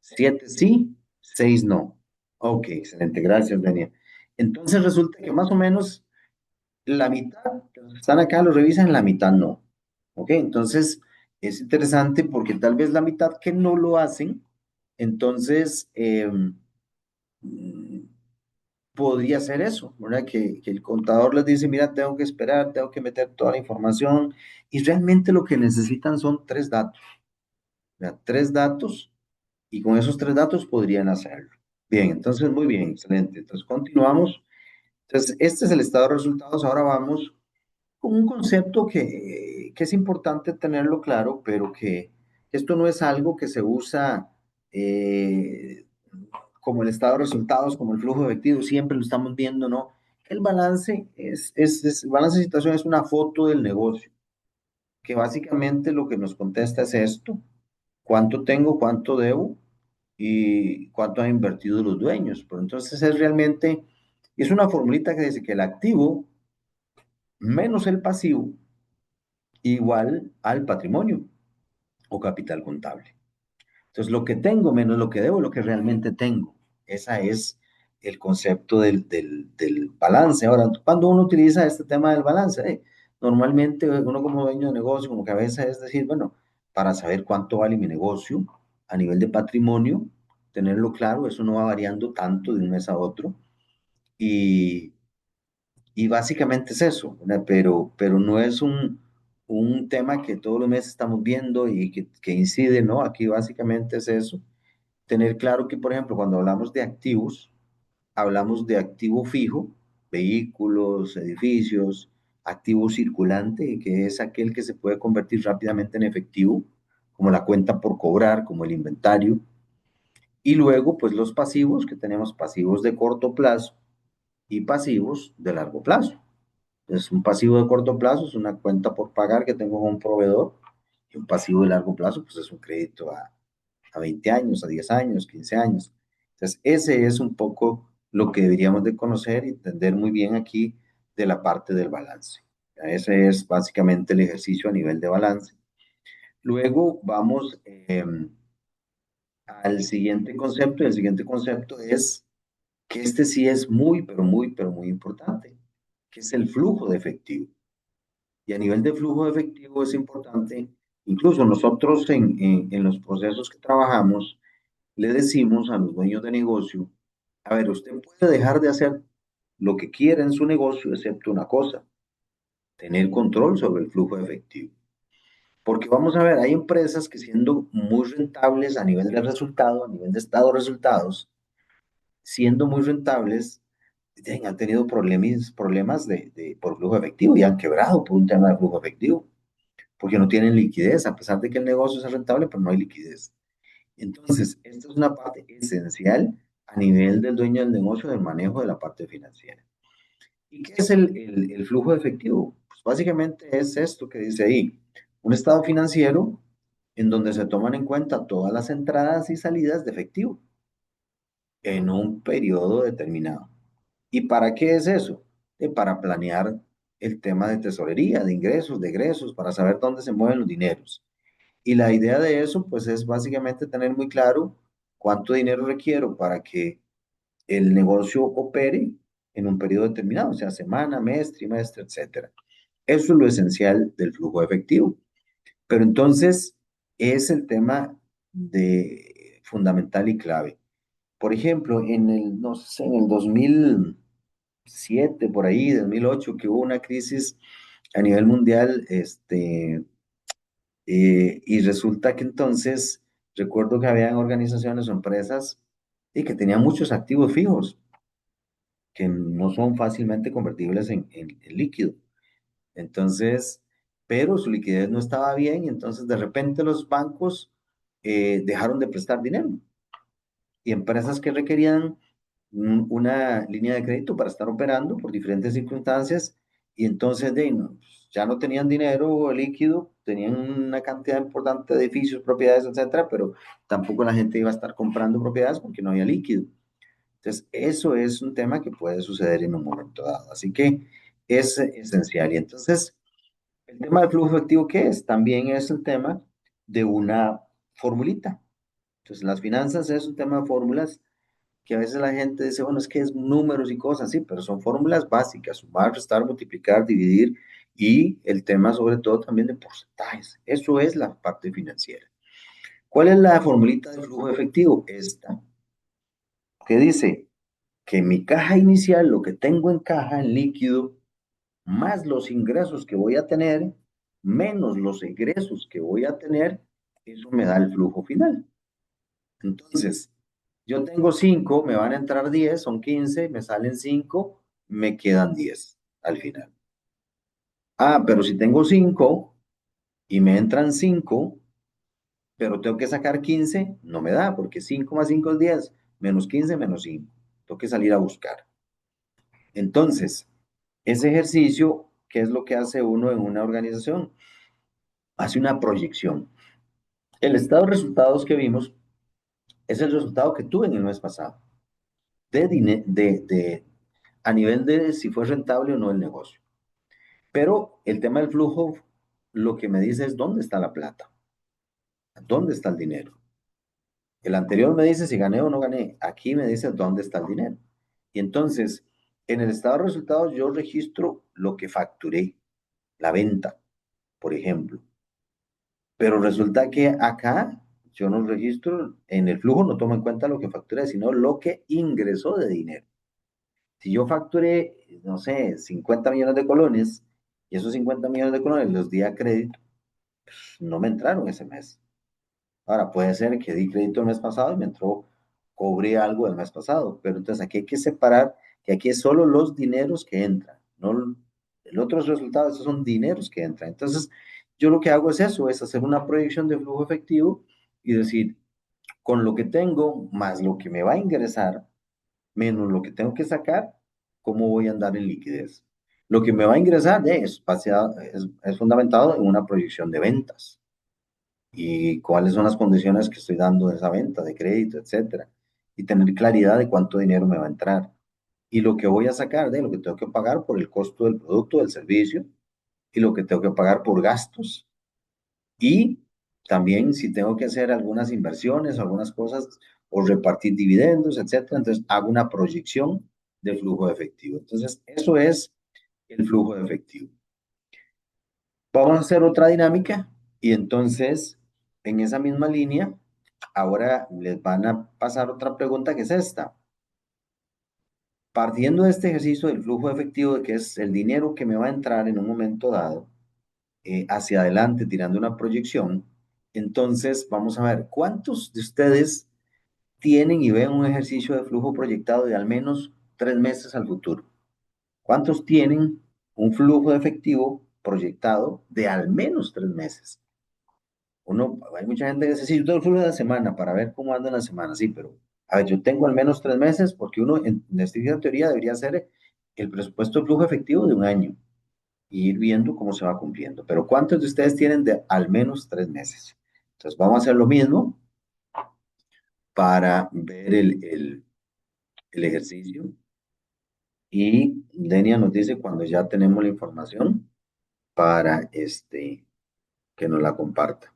7 sí, 6 no. Ok, excelente, gracias, Denia. Entonces resulta que más o menos La mitad, los que están acá lo revisan, la mitad no. ¿Ok? Entonces, es interesante porque tal vez la mitad que no lo hacen, entonces mm, podría ser eso, ¿verdad? Que el contador les dice, mira, tengo que esperar, tengo que meter toda la información y realmente lo que necesitan son tres datos, ¿verdad? Tres datos y con esos tres datos podrían hacerlo. Bien, entonces muy bien, excelente. Entonces continuamos. Entonces, este es el estado de resultados. Ahora vamos con un concepto que es importante tenerlo claro, pero que esto no es algo que se usa como el estado de resultados, como el flujo de efectivo, siempre lo estamos viendo, ¿no? El balance el balance de situación es una foto del negocio, que básicamente lo que nos contesta es esto: cuánto tengo, cuánto debo y cuánto han invertido los dueños. Pero entonces es realmente, es una formulita que dice que el activo menos el pasivo igual al patrimonio o capital contable. Entonces, lo que tengo menos lo que debo, lo que realmente tengo. Ese es el concepto del balance. Ahora, cuando uno utiliza este tema del balance, normalmente uno como dueño de negocio, como cabeza, es decir, bueno, para saber cuánto vale mi negocio a nivel de patrimonio, tenerlo claro, eso no va variando tanto de un mes a otro. Y, y básicamente es eso, ¿verdad? Pero no es un tema que todos los meses estamos viendo y que incide, ¿no? Aquí básicamente es eso. Tener claro que, por ejemplo, cuando hablamos de activos, hablamos de activo fijo, vehículos, edificios, activo circulante, que es aquel que se puede convertir rápidamente en efectivo, como la cuenta por cobrar, como el inventario. Y luego, pues los pasivos, que tenemos pasivos de corto plazo y pasivos de largo plazo. Entonces, un pasivo de corto plazo es una cuenta por pagar que tengo con un proveedor, y un pasivo de largo plazo, pues es un crédito a 20 años, a 10 años, 15 años. Entonces, ese es un poco lo que deberíamos de conocer y entender muy bien aquí de la parte del balance. Ese es básicamente el ejercicio a nivel de balance. Luego vamos al siguiente concepto, y el siguiente concepto es que este sí es muy, pero muy importante, que es el flujo de efectivo. Y a nivel de flujo de efectivo es importante, incluso nosotros en los procesos que trabajamos, le decimos a los dueños de negocio, a ver, usted puede dejar de hacer lo que quiera en su negocio, excepto una cosa: tener control sobre el flujo de efectivo. Porque vamos a ver, hay empresas que siendo muy rentables a nivel de resultado, a nivel de estado de resultados, siendo muy rentables, han tenido problemas por flujo efectivo y han quebrado por un tema de flujo efectivo, porque no tienen liquidez, a pesar de que el negocio es rentable, pero no hay liquidez. Entonces, esta es una parte esencial a nivel del dueño del negocio, del manejo de la parte financiera. ¿Y qué es el flujo de efectivo? Pues básicamente es esto que dice ahí: un estado financiero en donde se toman en cuenta todas las entradas y salidas de efectivo en un periodo determinado. ¿Y para qué es eso? Para planear el tema de tesorería, de ingresos, de egresos, para saber dónde se mueven los dineros. Y la idea de eso, pues, es básicamente tener muy claro cuánto dinero requiero para que el negocio opere en un periodo determinado, o sea, semana, mes, trimestre, etcétera. Eso es lo esencial del flujo efectivo. Pero entonces es el tema de fundamental y clave. Por ejemplo, no sé, en el 2007, por ahí, 2008, que hubo una crisis a nivel mundial, y resulta que entonces, recuerdo que habían organizaciones o empresas y que tenían muchos activos fijos que no son fácilmente convertibles en líquido. Entonces, pero su liquidez no estaba bien y entonces de repente los bancos dejaron de prestar dinero, y empresas que requerían una línea de crédito para estar operando por diferentes circunstancias, y entonces ya no tenían dinero líquido, tenían una cantidad importante de edificios, propiedades, etcétera, pero tampoco la gente iba a estar comprando propiedades porque no había líquido. Entonces, eso es un tema que puede suceder en un momento dado. Así que es esencial. Y entonces, el tema de flujo efectivo, ¿qué es? También es el tema de una formulita. Entonces, las finanzas es un tema de fórmulas que a veces la gente dice, bueno, es que es números y cosas, sí, pero son fórmulas básicas, sumar, restar, multiplicar, dividir y el tema sobre todo también de porcentajes. Eso es la parte financiera. ¿Cuál es la formulita de flujo efectivo? Esta, que dice que mi caja inicial, lo que tengo en caja, en líquido, más los ingresos que voy a tener, menos los egresos que voy a tener, eso me da el flujo final. Entonces, yo tengo 5, me van a entrar 10, son 15, me salen 5, me quedan 10 al final. Ah, pero si tengo 5 y me entran 5, pero tengo que sacar 15, no me da, porque 5 más 5 es 10, menos 15 menos 5. Tengo que salir a buscar. Entonces, ese ejercicio, ¿qué es lo que hace uno en una organización? Hace una proyección. El estado de resultados que vimos es el resultado que tuve en el mes pasado, a nivel de si fue rentable o no el negocio. Pero el tema del flujo, lo que me dice es dónde está la plata, dónde está el dinero. El anterior me dice si gané o no gané, aquí me dice dónde está el dinero. Y entonces, en el estado de resultados yo registro lo que facturé, la venta, por ejemplo. Pero resulta que acá yo no registro, en el flujo no tomo en cuenta lo que facturé, sino lo que ingresó de dinero. Si yo facturé, no sé, 50 millones de colones, y esos 50 millones de colones los di a crédito, pues, no me entraron ese mes. Ahora, puede ser que di crédito el mes pasado y me entró, cobré algo del mes pasado, pero entonces aquí hay que separar que aquí es solo los dineros que entran, no el otro resultado, esos son dineros que entran. Entonces, yo lo que hago es eso, es hacer una proyección de flujo efectivo y decir, con lo que tengo más lo que me va a ingresar, menos lo que tengo que sacar, ¿cómo voy a andar en liquidez? Lo que me va a ingresar es fundamentado en una proyección de ventas y cuáles son las condiciones que estoy dando de esa venta, de crédito, etcétera, y tener claridad de cuánto dinero me va a entrar y lo que voy a sacar de lo que tengo que pagar por el costo del producto, del servicio y lo que tengo que pagar por gastos y también si tengo que hacer algunas inversiones, algunas cosas o repartir dividendos, etcétera, entonces hago una proyección de flujo de efectivo. Entonces, eso es el flujo de efectivo. Vamos a hacer otra dinámica y entonces en esa misma línea, ahora les van a pasar otra pregunta que es esta. Partiendo de este ejercicio del flujo de efectivo, de que es el dinero que me va a entrar en un momento dado, hacia adelante, tirando una proyección, entonces vamos a ver cuántos de ustedes tienen y ven un ejercicio de flujo proyectado de al menos 3 meses al futuro. ¿Cuántos tienen un flujo de efectivo proyectado de al menos 3 meses? Hay mucha gente que dice, sí, yo tengo el flujo de la semana para ver cómo anda en la semana, sí, pero a ver, yo tengo al menos 3 meses porque uno en esta teoría debería hacer el presupuesto de flujo efectivo de un año y ir viendo cómo se va cumpliendo. Pero ¿cuántos de ustedes tienen de al menos 3 meses? Entonces vamos a hacer lo mismo para ver el ejercicio. Y Denia nos dice cuando ya tenemos la información para que nos la comparta.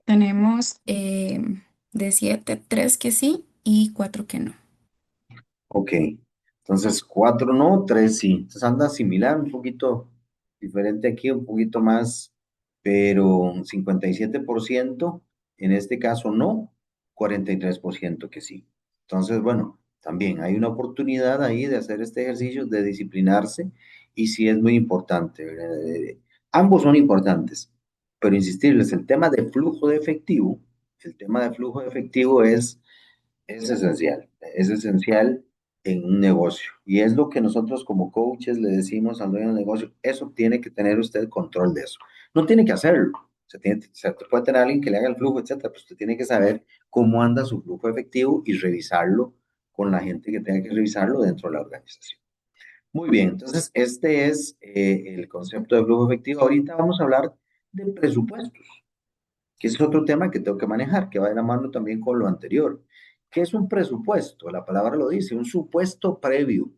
Tenemos de 7, 3 que sí y 4 que no. Ok, entonces 4 no, 3 sí. Entonces anda similar, un poquito diferente aquí, un poquito más, pero 57% en este caso no, 43% que sí. Entonces, bueno, también hay una oportunidad ahí de hacer este ejercicio, de disciplinarse y sí es muy importante, ¿verdad? Ambos son importantes, pero insistirles, el tema de flujo de efectivo es esencial en un negocio. Y es lo que nosotros como coaches le decimos al dueño del negocio, eso tiene que tener usted control de eso. No tiene que hacerlo. Se puede tener alguien que le haga el flujo, etcétera, pero usted tiene que saber cómo anda su flujo efectivo y revisarlo con la gente que tenga que revisarlo dentro de la organización. Muy bien, entonces este es el concepto de flujo efectivo. Ahorita vamos a hablar de presupuestos, que es otro tema que tengo que manejar, que va de la mano también con lo anterior. ¿Qué es un presupuesto? La palabra lo dice, un supuesto previo,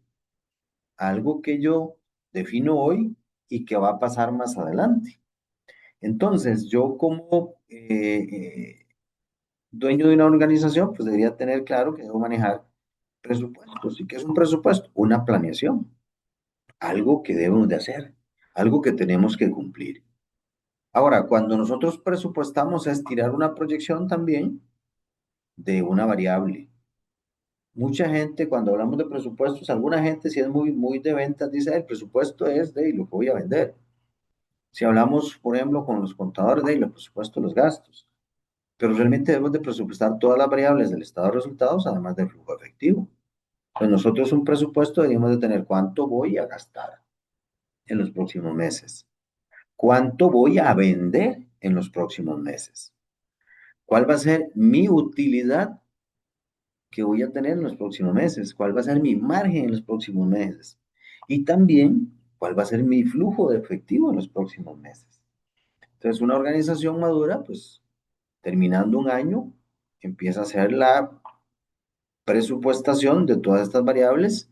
algo que yo defino hoy y que va a pasar más adelante. Entonces, yo como dueño de una organización, pues debería tener claro que debo manejar presupuestos. ¿Y qué es un presupuesto? Una planeación, algo que debemos de hacer, algo que tenemos que cumplir. Ahora, cuando nosotros presupuestamos es tirar una proyección también de una variable. Mucha gente, cuando hablamos de presupuestos, alguna gente, si es muy de ventas, dice, el presupuesto es de lo que voy a vender. Si hablamos, por ejemplo, con los contadores, de el presupuesto de los gastos. Pero realmente debemos de presupuestar todas las variables del estado de resultados, además del flujo efectivo. Pues nosotros un presupuesto deberíamos de tener cuánto voy a gastar en los próximos meses, cuánto voy a vender en los próximos meses, cuál va a ser mi utilidad que voy a tener en los próximos meses, cuál va a ser mi margen en los próximos meses y también cuál va a ser mi flujo de efectivo en los próximos meses. Entonces, una organización madura, pues terminando un año, empieza a hacer la presupuestación de todas estas variables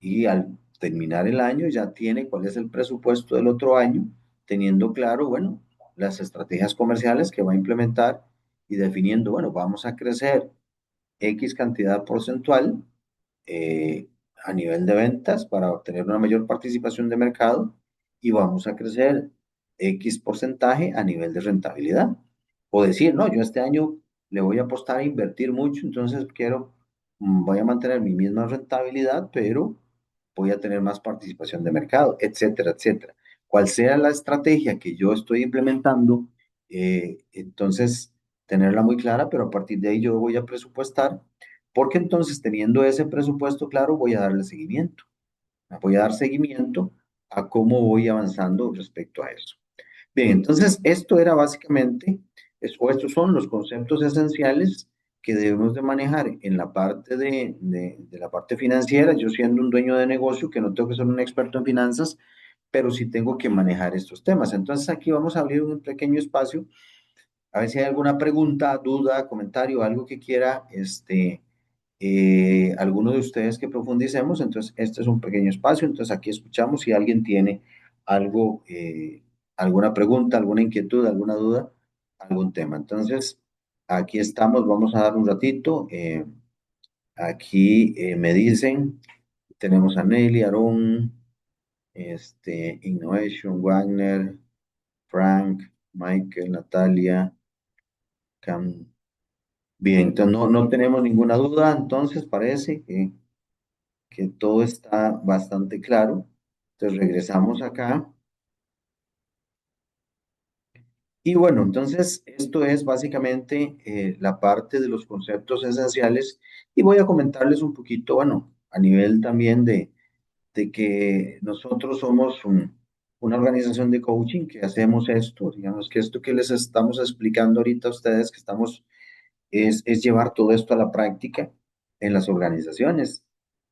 y al terminar el año ya tiene cuál es el presupuesto del otro año, teniendo claro, bueno, las estrategias comerciales que va a implementar y definiendo, bueno, vamos a crecer X cantidad porcentual eh, a nivel de ventas para obtener una mayor participación de mercado y vamos a crecer X porcentaje a nivel de rentabilidad. O decir, no, yo este año le voy a apostar a invertir mucho, entonces voy a mantener mi misma rentabilidad, pero voy a tener más participación de mercado, etcétera, etcétera. Cual sea la estrategia que yo estoy implementando, entonces tenerla muy clara, pero a partir de ahí yo voy a presupuestar porque entonces, teniendo ese presupuesto claro, voy a darle seguimiento. Voy a dar seguimiento a cómo voy avanzando respecto a eso. Bien, entonces esto era básicamente, o estos son los conceptos esenciales que debemos de manejar en la parte de la parte financiera. Yo siendo un dueño de negocio, que no tengo que ser un experto en finanzas, pero sí tengo que manejar estos temas. Entonces aquí vamos a abrir un pequeño espacio, a ver si hay alguna pregunta, duda, comentario, algo que quiera, alguno de ustedes que profundicemos. Entonces, este es un pequeño espacio. Entonces, aquí escuchamos si alguien tiene algo, alguna pregunta, alguna inquietud, alguna duda, algún tema. Entonces, aquí estamos. Vamos a dar un ratito. Aquí me dicen, tenemos a Nelly, Aaron, Innovation, Wagner, Frank, Michael, Natalia, Cam. Bien, entonces no tenemos ninguna duda. Entonces, parece que todo está bastante claro. Entonces regresamos acá. Y bueno, entonces esto es básicamente la parte de los conceptos esenciales y voy a comentarles un poquito, bueno, a nivel también de que nosotros somos una organización de coaching que hacemos esto, digamos que esto que les estamos explicando ahorita a ustedes, que estamos, es llevar todo esto a la práctica en las organizaciones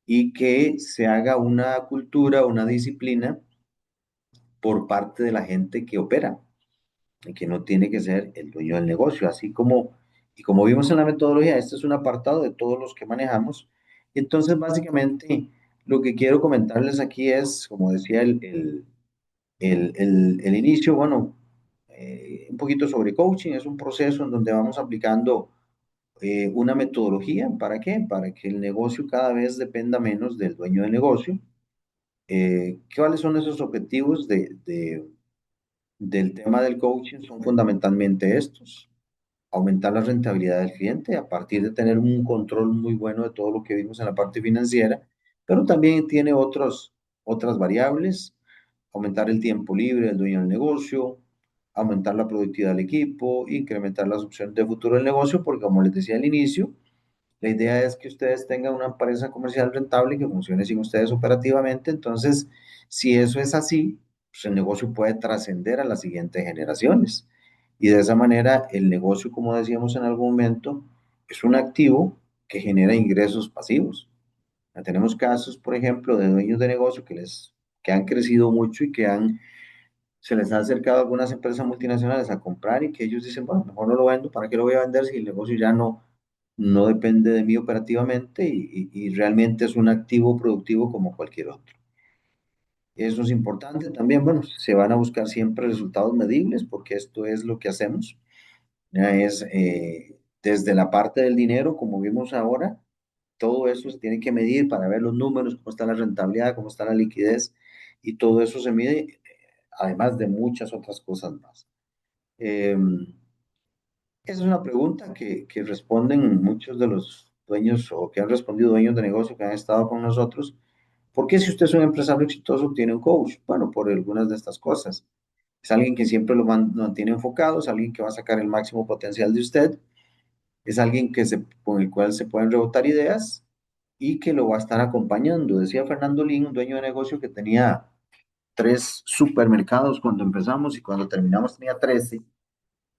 y que se haga una cultura, una disciplina por parte de la gente que opera, y que no tiene que ser el dueño del negocio, así como, y como vimos en la metodología, este es un apartado de todos los que manejamos. Entonces, básicamente, lo que quiero comentarles aquí es, como decía el inicio, bueno, un poquito sobre coaching, es un proceso en donde vamos aplicando una metodología, ¿para qué? Para que el negocio cada vez dependa menos del dueño del negocio. ¿Cuáles son esos objetivos del tema del coaching? Son fundamentalmente estos: aumentar la rentabilidad del cliente a partir de tener un control muy bueno de todo lo que vimos en la parte financiera, pero también tiene otras variables: aumentar el tiempo libre del dueño del negocio, aumentar la productividad del equipo, incrementar las opciones de futuro del negocio, porque como les decía al inicio, la idea es que ustedes tengan una empresa comercial rentable que funcione sin ustedes operativamente. Entonces, si eso es así, pues el negocio puede trascender a las siguientes generaciones. Y de esa manera, el negocio, como decíamos en algún momento, es un activo que genera ingresos pasivos. Ya tenemos casos, por ejemplo, de dueños de negocio que han crecido mucho y se les ha acercado a algunas empresas multinacionales a comprar y que ellos dicen, bueno, mejor no lo vendo, ¿para qué lo voy a vender si el negocio ya no no depende de mí operativamente y realmente es un activo productivo como cualquier otro. Eso es importante también. Bueno, se van a buscar siempre resultados medibles porque esto es lo que hacemos. Ya es desde la parte del dinero, como vimos ahora, todo eso se tiene que medir para ver los números, cómo está la rentabilidad, cómo está la liquidez, y todo eso se mide, además de muchas otras cosas más. Eh, Esa es una pregunta que responden muchos de los dueños o que han respondido dueños de negocio que han estado con nosotros. ¿Por qué si usted es un empresario exitoso tiene un coach? Bueno, por algunas de estas cosas. Es alguien que siempre lo mantiene enfocado, es alguien que va a sacar el máximo potencial de usted, es alguien con el cual se pueden rebotar ideas y que lo va a estar acompañando. Decía Fernando Lin, un dueño de negocio que tenía 3 supermercados cuando empezamos y cuando terminamos tenía 13,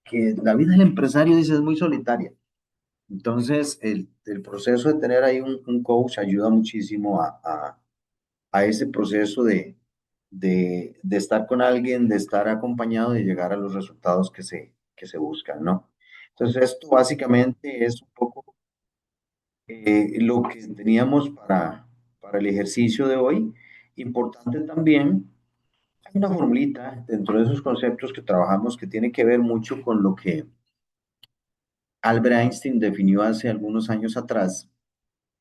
que la vida del empresario, dice, es muy solitaria. Entonces, el proceso de tener ahí un coach ayuda muchísimo a ese proceso de estar con alguien, de estar acompañado y llegar a los resultados que se buscan, ¿no? Entonces, esto básicamente es un poco lo que teníamos para el ejercicio de hoy. Importante también, hay una formulita dentro de esos conceptos que trabajamos que tiene que ver mucho con lo que Albert Einstein definió hace algunos años atrás,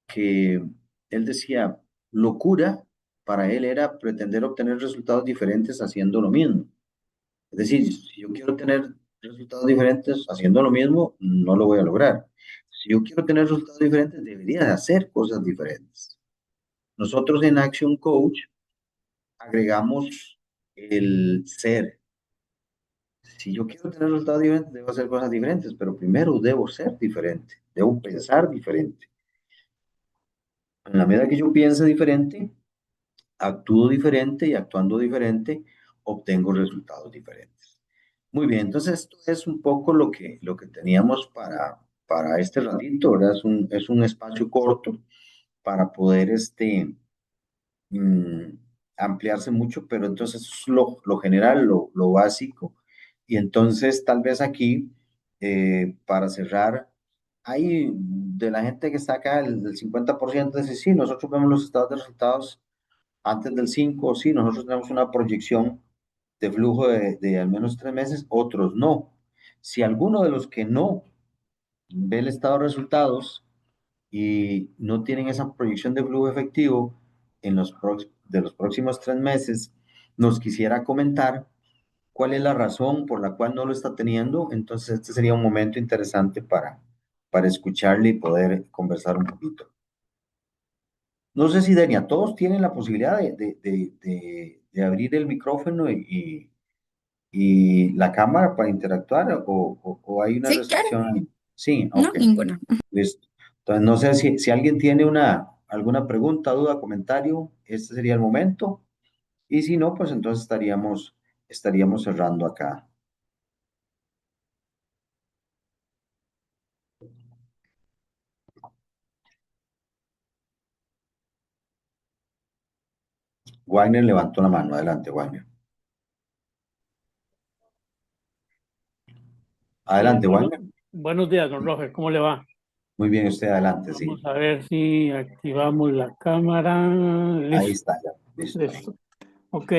que él decía, locura para él era pretender obtener resultados diferentes haciendo lo mismo. Es decir, si yo quiero tener resultados diferentes haciendo lo mismo, no lo voy a lograr. Si yo quiero tener resultados diferentes, debería de hacer cosas diferentes. Nosotros en Action Coach agregamos el ser. Si yo quiero tener resultados diferentes, debo hacer cosas diferentes, pero primero debo ser diferente, debo pensar diferente. En la medida que yo piense diferente, actúo diferente y actuando diferente, obtengo resultados diferentes. Muy bien, entonces esto es un poco lo que teníamos para este ratito, ¿verdad? Es un espacio corto para poder mm, ampliarse mucho, pero entonces es lo general, lo básico. Y entonces tal vez aquí, para cerrar, hay de la gente que está acá, el 50% dice, sí, nosotros vemos los estados de resultados antes del 5, sí, nosotros tenemos una proyección de flujo de al menos 3 meses, otros no. Si alguno de los que no ve el estado de resultados y no tienen esa proyección de flujo efectivo de los próximos 3 meses, nos quisiera comentar cuál es la razón por la cual no lo está teniendo, entonces este sería un momento interesante para escucharle y poder conversar un poquito. No sé si, Denia, todos tienen la posibilidad de abrir el micrófono y la cámara para interactuar o hay una Sí, claro, restricción ahí. Sí, no, ok, ninguna. listo. Entonces, no sé si alguien tiene alguna pregunta, duda, comentario, este sería el momento. Y si no, pues entonces estaríamos cerrando acá. Wagner levantó la mano. Adelante, Wagner. Adelante, Bueno, Wagner. buenos días, don Roger, ¿cómo le va? Muy bien, usted adelante, sí. Vamos a ver si activamos la cámara. Ahí Listo, está, ya. Listo. listo. Ok,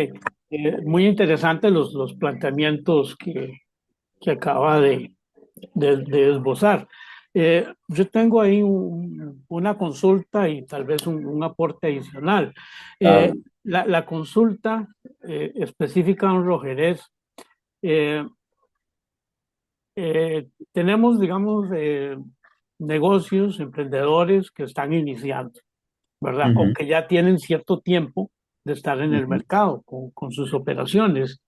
muy interesantes los planteamientos que acaba de esbozar. Yo tengo ahí una consulta y tal vez un aporte adicional. Eh, Claro. la consulta específica, don Roger, es... eh, tenemos, digamos, negocios, emprendedores que están iniciando, ¿verdad? O Ujú, que ya tienen cierto tiempo de estar en el ujú, mercado con sus operaciones.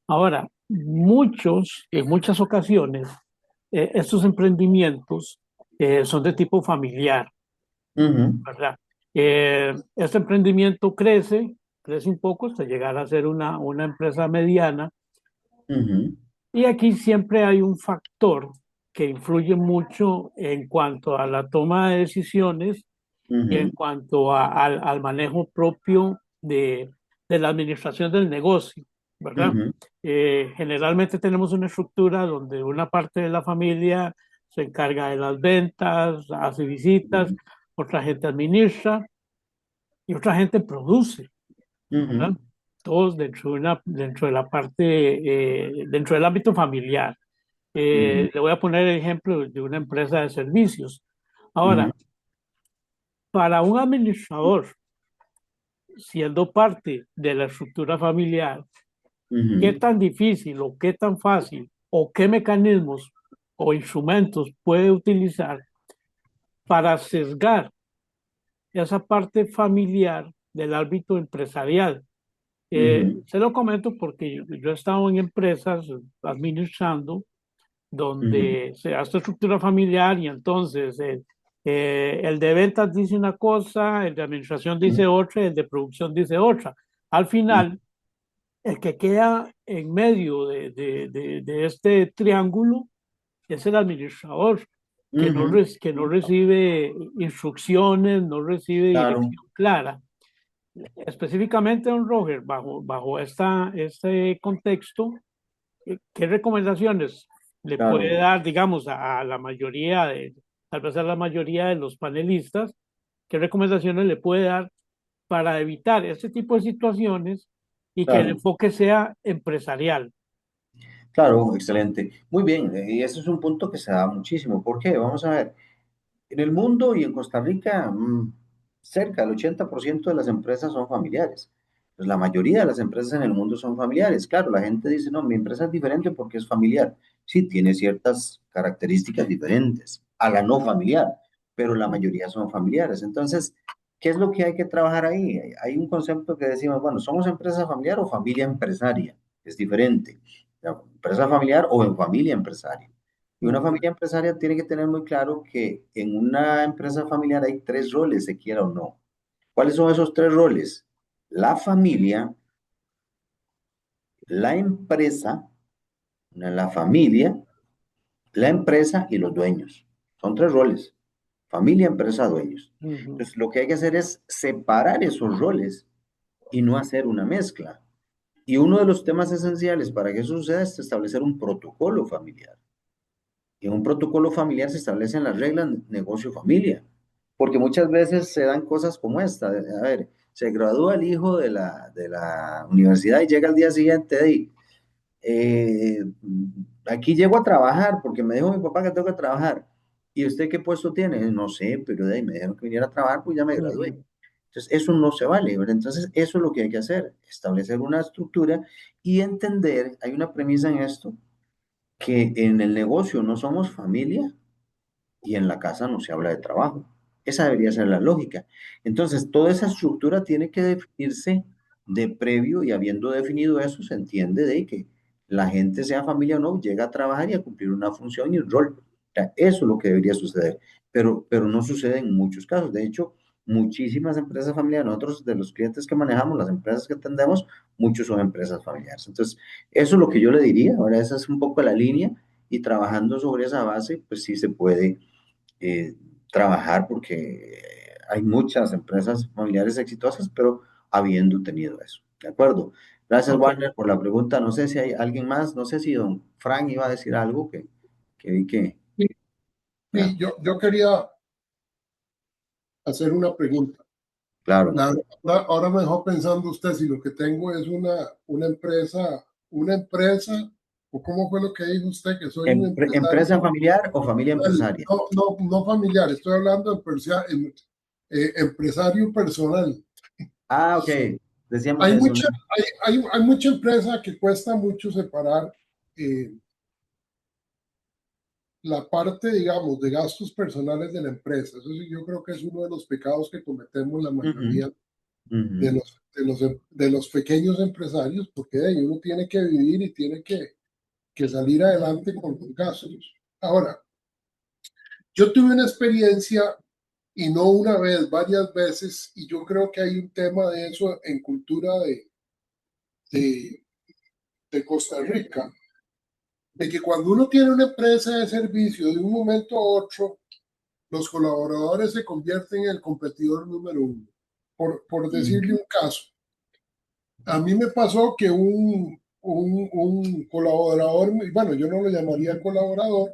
Ahora, en muchas ocasiones, estos emprendimientos son de tipo familiar, ujú, ¿verdad? Este emprendimiento crece un poco hasta llegar a ser una empresa mediana. ujú, Y aquí siempre hay un factor que influye mucho en cuanto a la toma de decisiones y en ujú, cuanto al manejo propio de la administración del negocio, ¿verdad? ujú, Generalmente tenemos una estructura donde una parte de la familia se encarga de las ventas, hace visitas, Ujú, otra gente administra y otra gente produce, ¿verdad? ujú, Todos dentro de la parte, dentro del ámbito familiar. ujú, Le voy a poner el ejemplo de una empresa de servicios. ujú, Ahora, para un administrador, siendo parte de la estructura familiar, ¿qué ujú, tan difícil o qué tan fácil o qué mecanismos o instrumentos puede utilizar para sesgar esa parte familiar del ámbito empresarial? ujú, Se lo comento porque yo he estado en empresas administrando ujú, donde se hace estructura familiar y entonces el de ventas dice una cosa, el de administración dice ujú, otra, el de producción dice otra. Al final, el que queda en medio de este triángulo es el administrador, ujú, que no recibe instrucciones, no recibe claro, dirección clara. Específicamente, don Roger, bajo este contexto, ¿qué recomendaciones le puede claro. dar, digamos, a la mayoría tal vez a la mayoría de los panelistas? ¿Qué recomendaciones le puede dar para evitar este tipo de situaciones y que el Claro, enfoque sea empresarial? claro, excelente. Muy bien, y ese es un punto que se da muchísimo. ¿Por qué? Vamos a ver. En el mundo y en Costa Rica, cerca del 80% de las empresas son familiares. Pues la mayoría de las empresas en el mundo son familiares. Claro, la gente dice, no, mi empresa es diferente porque es familiar. Sí, tiene ciertas características diferentes a la no familiar, pero la mayoría son familiares. Entonces, ¿qué es lo que hay que trabajar ahí? Hay un concepto que decimos, bueno, ¿somos empresa familiar o familia empresaria? Es diferente. Empresa familiar o en familia empresaria. Y una Ujú, familia empresaria tiene que tener muy claro que en una empresa familiar hay tres roles, se quiera o no. ¿Cuáles son esos tres roles? La familia, la empresa, la familia, la empresa y los dueños. Son tres roles. Familia, empresa, dueños. ujú, Entonces, lo que hay que hacer es separar esos roles y no hacer una mezcla. Y uno de los temas esenciales para que eso suceda es establecer un protocolo familiar. Y en un protocolo familiar se establecen las reglas negocio-familia, porque muchas veces se dan cosas como esta. A ver, se gradúa el hijo de la universidad y llega al día siguiente y eh, aquí llego a trabajar porque me dijo mi papá que tengo que trabajar. ¿Y usted qué puesto tiene? No sé, pero de ahí me dijeron que viniera a trabajar, pues ya me gradué. ujú. Entonces, eso no se vale, ¿verdad? Entonces, eso es lo que hay que hacer, establecer una estructura y entender, hay una premisa en esto, que en el negocio no somos familia y en la casa no se habla de trabajo. Esa debería ser la lógica. Entonces, toda esa estructura tiene que definirse de previo y habiendo definido eso, se entiende de que la gente, sea familia o no, llega a trabajar y a cumplir una función y un rol. O sea, eso es lo que debería suceder, pero no sucede en muchos casos. De hecho, muchísimas empresas familiares, nosotros de los clientes que manejamos, las empresas que atendemos, muchos son empresas familiares. Entonces, eso es lo que yo le diría. Ahora, esa es un poco la línea y trabajando sobre esa base, pues sí se puede eh, trabajar porque hay muchas empresas familiares exitosas, pero habiendo tenido eso. ¿De acuerdo? Gracias, Ok. Warner, por la pregunta. No sé si hay alguien más, no sé si don Frank iba a decir algo que vi que... Sí, Claro, sí, yo quería hacer una pregunta. claro. Ahora me dejó pensando usted si lo que tengo es una empresa, o cómo fue lo que dijo usted, que soy un ¿Empresa empresario, familiar o familia empresaria? no familiar, estoy hablando de empresario personal. Ah, ok. Decíamos Hay eso, ¿no? mucha, hay mucha empresa que cuesta mucho separar eh, la parte, digamos, de gastos personales de la empresa. Eso sí, yo creo que es uno de los pecados que cometemos la Ujú, mayoría ujú, de los pequeños empresarios, porque de ahí uno tiene que vivir y tiene que salir adelante con los gastos. Ahora, yo tuve una experiencia, y no una vez, varias veces, y yo creo que hay un tema de eso en cultura de, de Costa Rica, de que cuando uno tiene una empresa de servicio, de un momento a otro, los colaboradores se convierten en el competidor número uno. Por decirle un caso, a mí me pasó que un colaborador, bueno, yo no lo llamaría colaborador,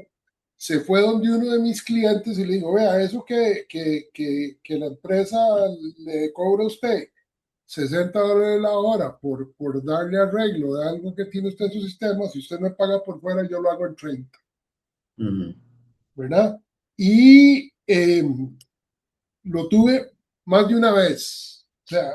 se fue donde uno de mis clientes y le dijo, vea, eso que la empresa le cobra a usted $60 la hora por darle arreglo de algo que tiene usted en su sistema, si usted me paga por fuera, yo lo hago en 30, Ujú, ¿verdad? Y lo tuve más de una vez. O sea,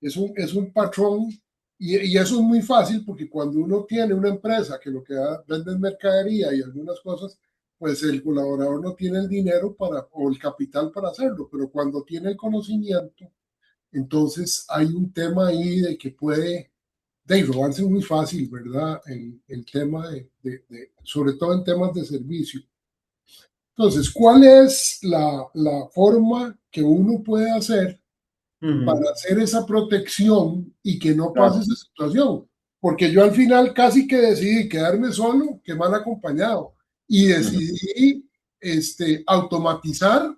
es un patrón y eso es muy fácil porque cuando uno tiene una empresa que lo que vende es mercadería y algunas cosas, pues el colaborador no tiene el dinero para o el capital para hacerlo, pero cuando tiene el conocimiento, entonces hay un tema ahí de que puede robarse muy fácil, ¿verdad? El tema sobre todo en temas de servicio. Entonces, ¿cuál es la forma que uno puede hacer para ujú, hacer esa protección y que no pase claro. esa situación? Porque yo al final casi que decidí quedarme solo que mal acompañado y Ujú, decidí automatizar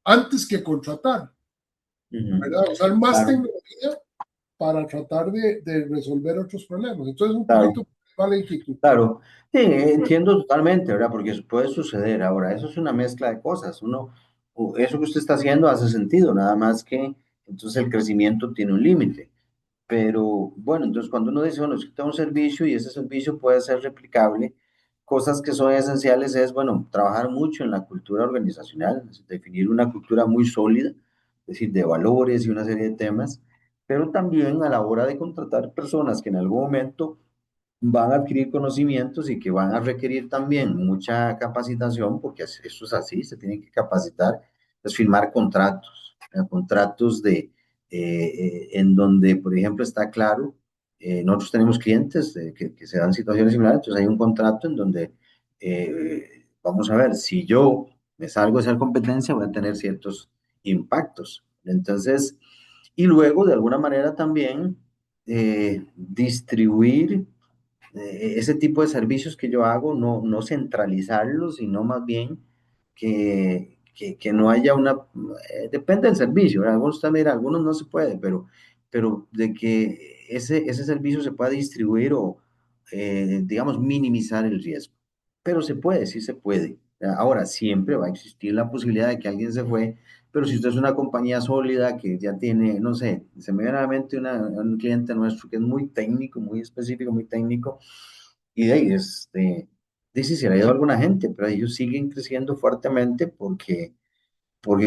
antes que contratar, ujú, ¿verdad? Usar más claro, tecnología para tratar de resolver otros problemas. Entonces, un claro. poquito para la inquietud. Claro, sí, entiendo totalmente, ¿verdad? Porque eso puede suceder. Ahora, eso es una mezcla de cosas. Eso que usted está haciendo hace sentido, nada más que entonces el crecimiento tiene un límite. Pero bueno, entonces cuando uno dice, bueno, es que tengo un servicio y ese servicio puede ser replicable, cosas que son esenciales es, bueno, trabajar mucho en la cultura organizacional, es definir una cultura muy sólida, es decir, de valores y una serie de temas, pero también a la hora de contratar personas que en algún momento van a adquirir conocimientos y que van a requerir también mucha capacitación, porque eso es así, se tienen que capacitar, es firmar contratos, contratos en donde, por ejemplo, está claro, nosotros tenemos clientes que se dan situaciones similares, entonces hay un contrato en donde, vamos a ver, si yo me salgo de esa competencia, voy a tener ciertos impactos. Entonces, y luego, de alguna manera también, distribuir ese tipo de servicios que yo hago, no centralizarlos, sino más bien que no haya depende del servicio, ¿verdad? Algunos también, algunos no se puede, pero de que ese servicio se pueda distribuir o, digamos, minimizar el riesgo. Pero se puede, sí se puede. Ahora, siempre va a existir la posibilidad de que alguien se fue, pero si usted es una compañía sólida que ya tiene, no sé, se me viene a la mente un cliente nuestro que es muy técnico, muy específico, muy técnico, y de ahí, sí, se le ha ido alguna gente, pero ellos siguen creciendo fuertemente porque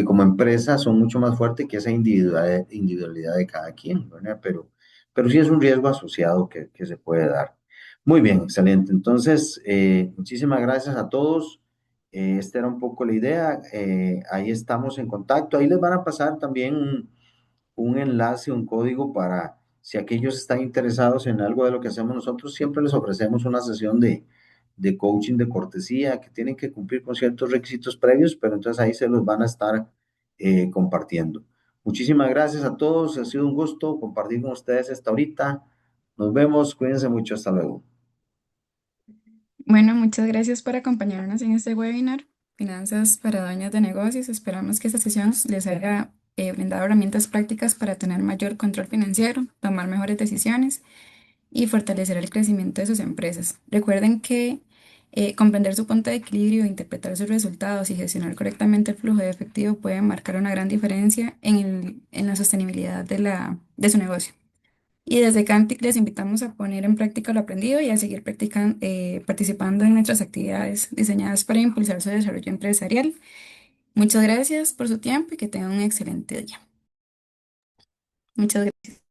como empresa son mucho más fuertes que esa individualidad de cada quien, ¿verdad? Pero sí es un riesgo asociado que se puede dar. Muy bien, excelente. Entonces, muchísimas gracias a todos. Esta era un poco la idea. Ahí estamos en contacto. Ahí les van a pasar también un enlace, un código para si aquellos están interesados en algo de lo que hacemos nosotros, siempre les ofrecemos una sesión de coaching de cortesía que tienen que cumplir con ciertos requisitos previos, pero entonces ahí se los van a estar compartiendo. Muchísimas gracias a todos, ha sido un gusto compartir con ustedes esta ahorita. Nos vemos, cuídense mucho, hasta luego. Bueno, muchas gracias por acompañarnos en este webinar, Finanzas para Dueños de Negocios. Esperamos que esta sesión les haya brindado herramientas prácticas para tener mayor control financiero, tomar mejores decisiones y fortalecer el crecimiento de sus empresas. Recuerden que comprender su punto de equilibrio, interpretar sus resultados y gestionar correctamente el flujo de efectivo puede marcar una gran diferencia en la sostenibilidad de su negocio. Y desde Cantic les invitamos a poner en práctica lo aprendido y a seguir participando en nuestras actividades diseñadas para impulsar su desarrollo empresarial. Muchas gracias por su tiempo y que tengan un excelente día. Muchas gracias.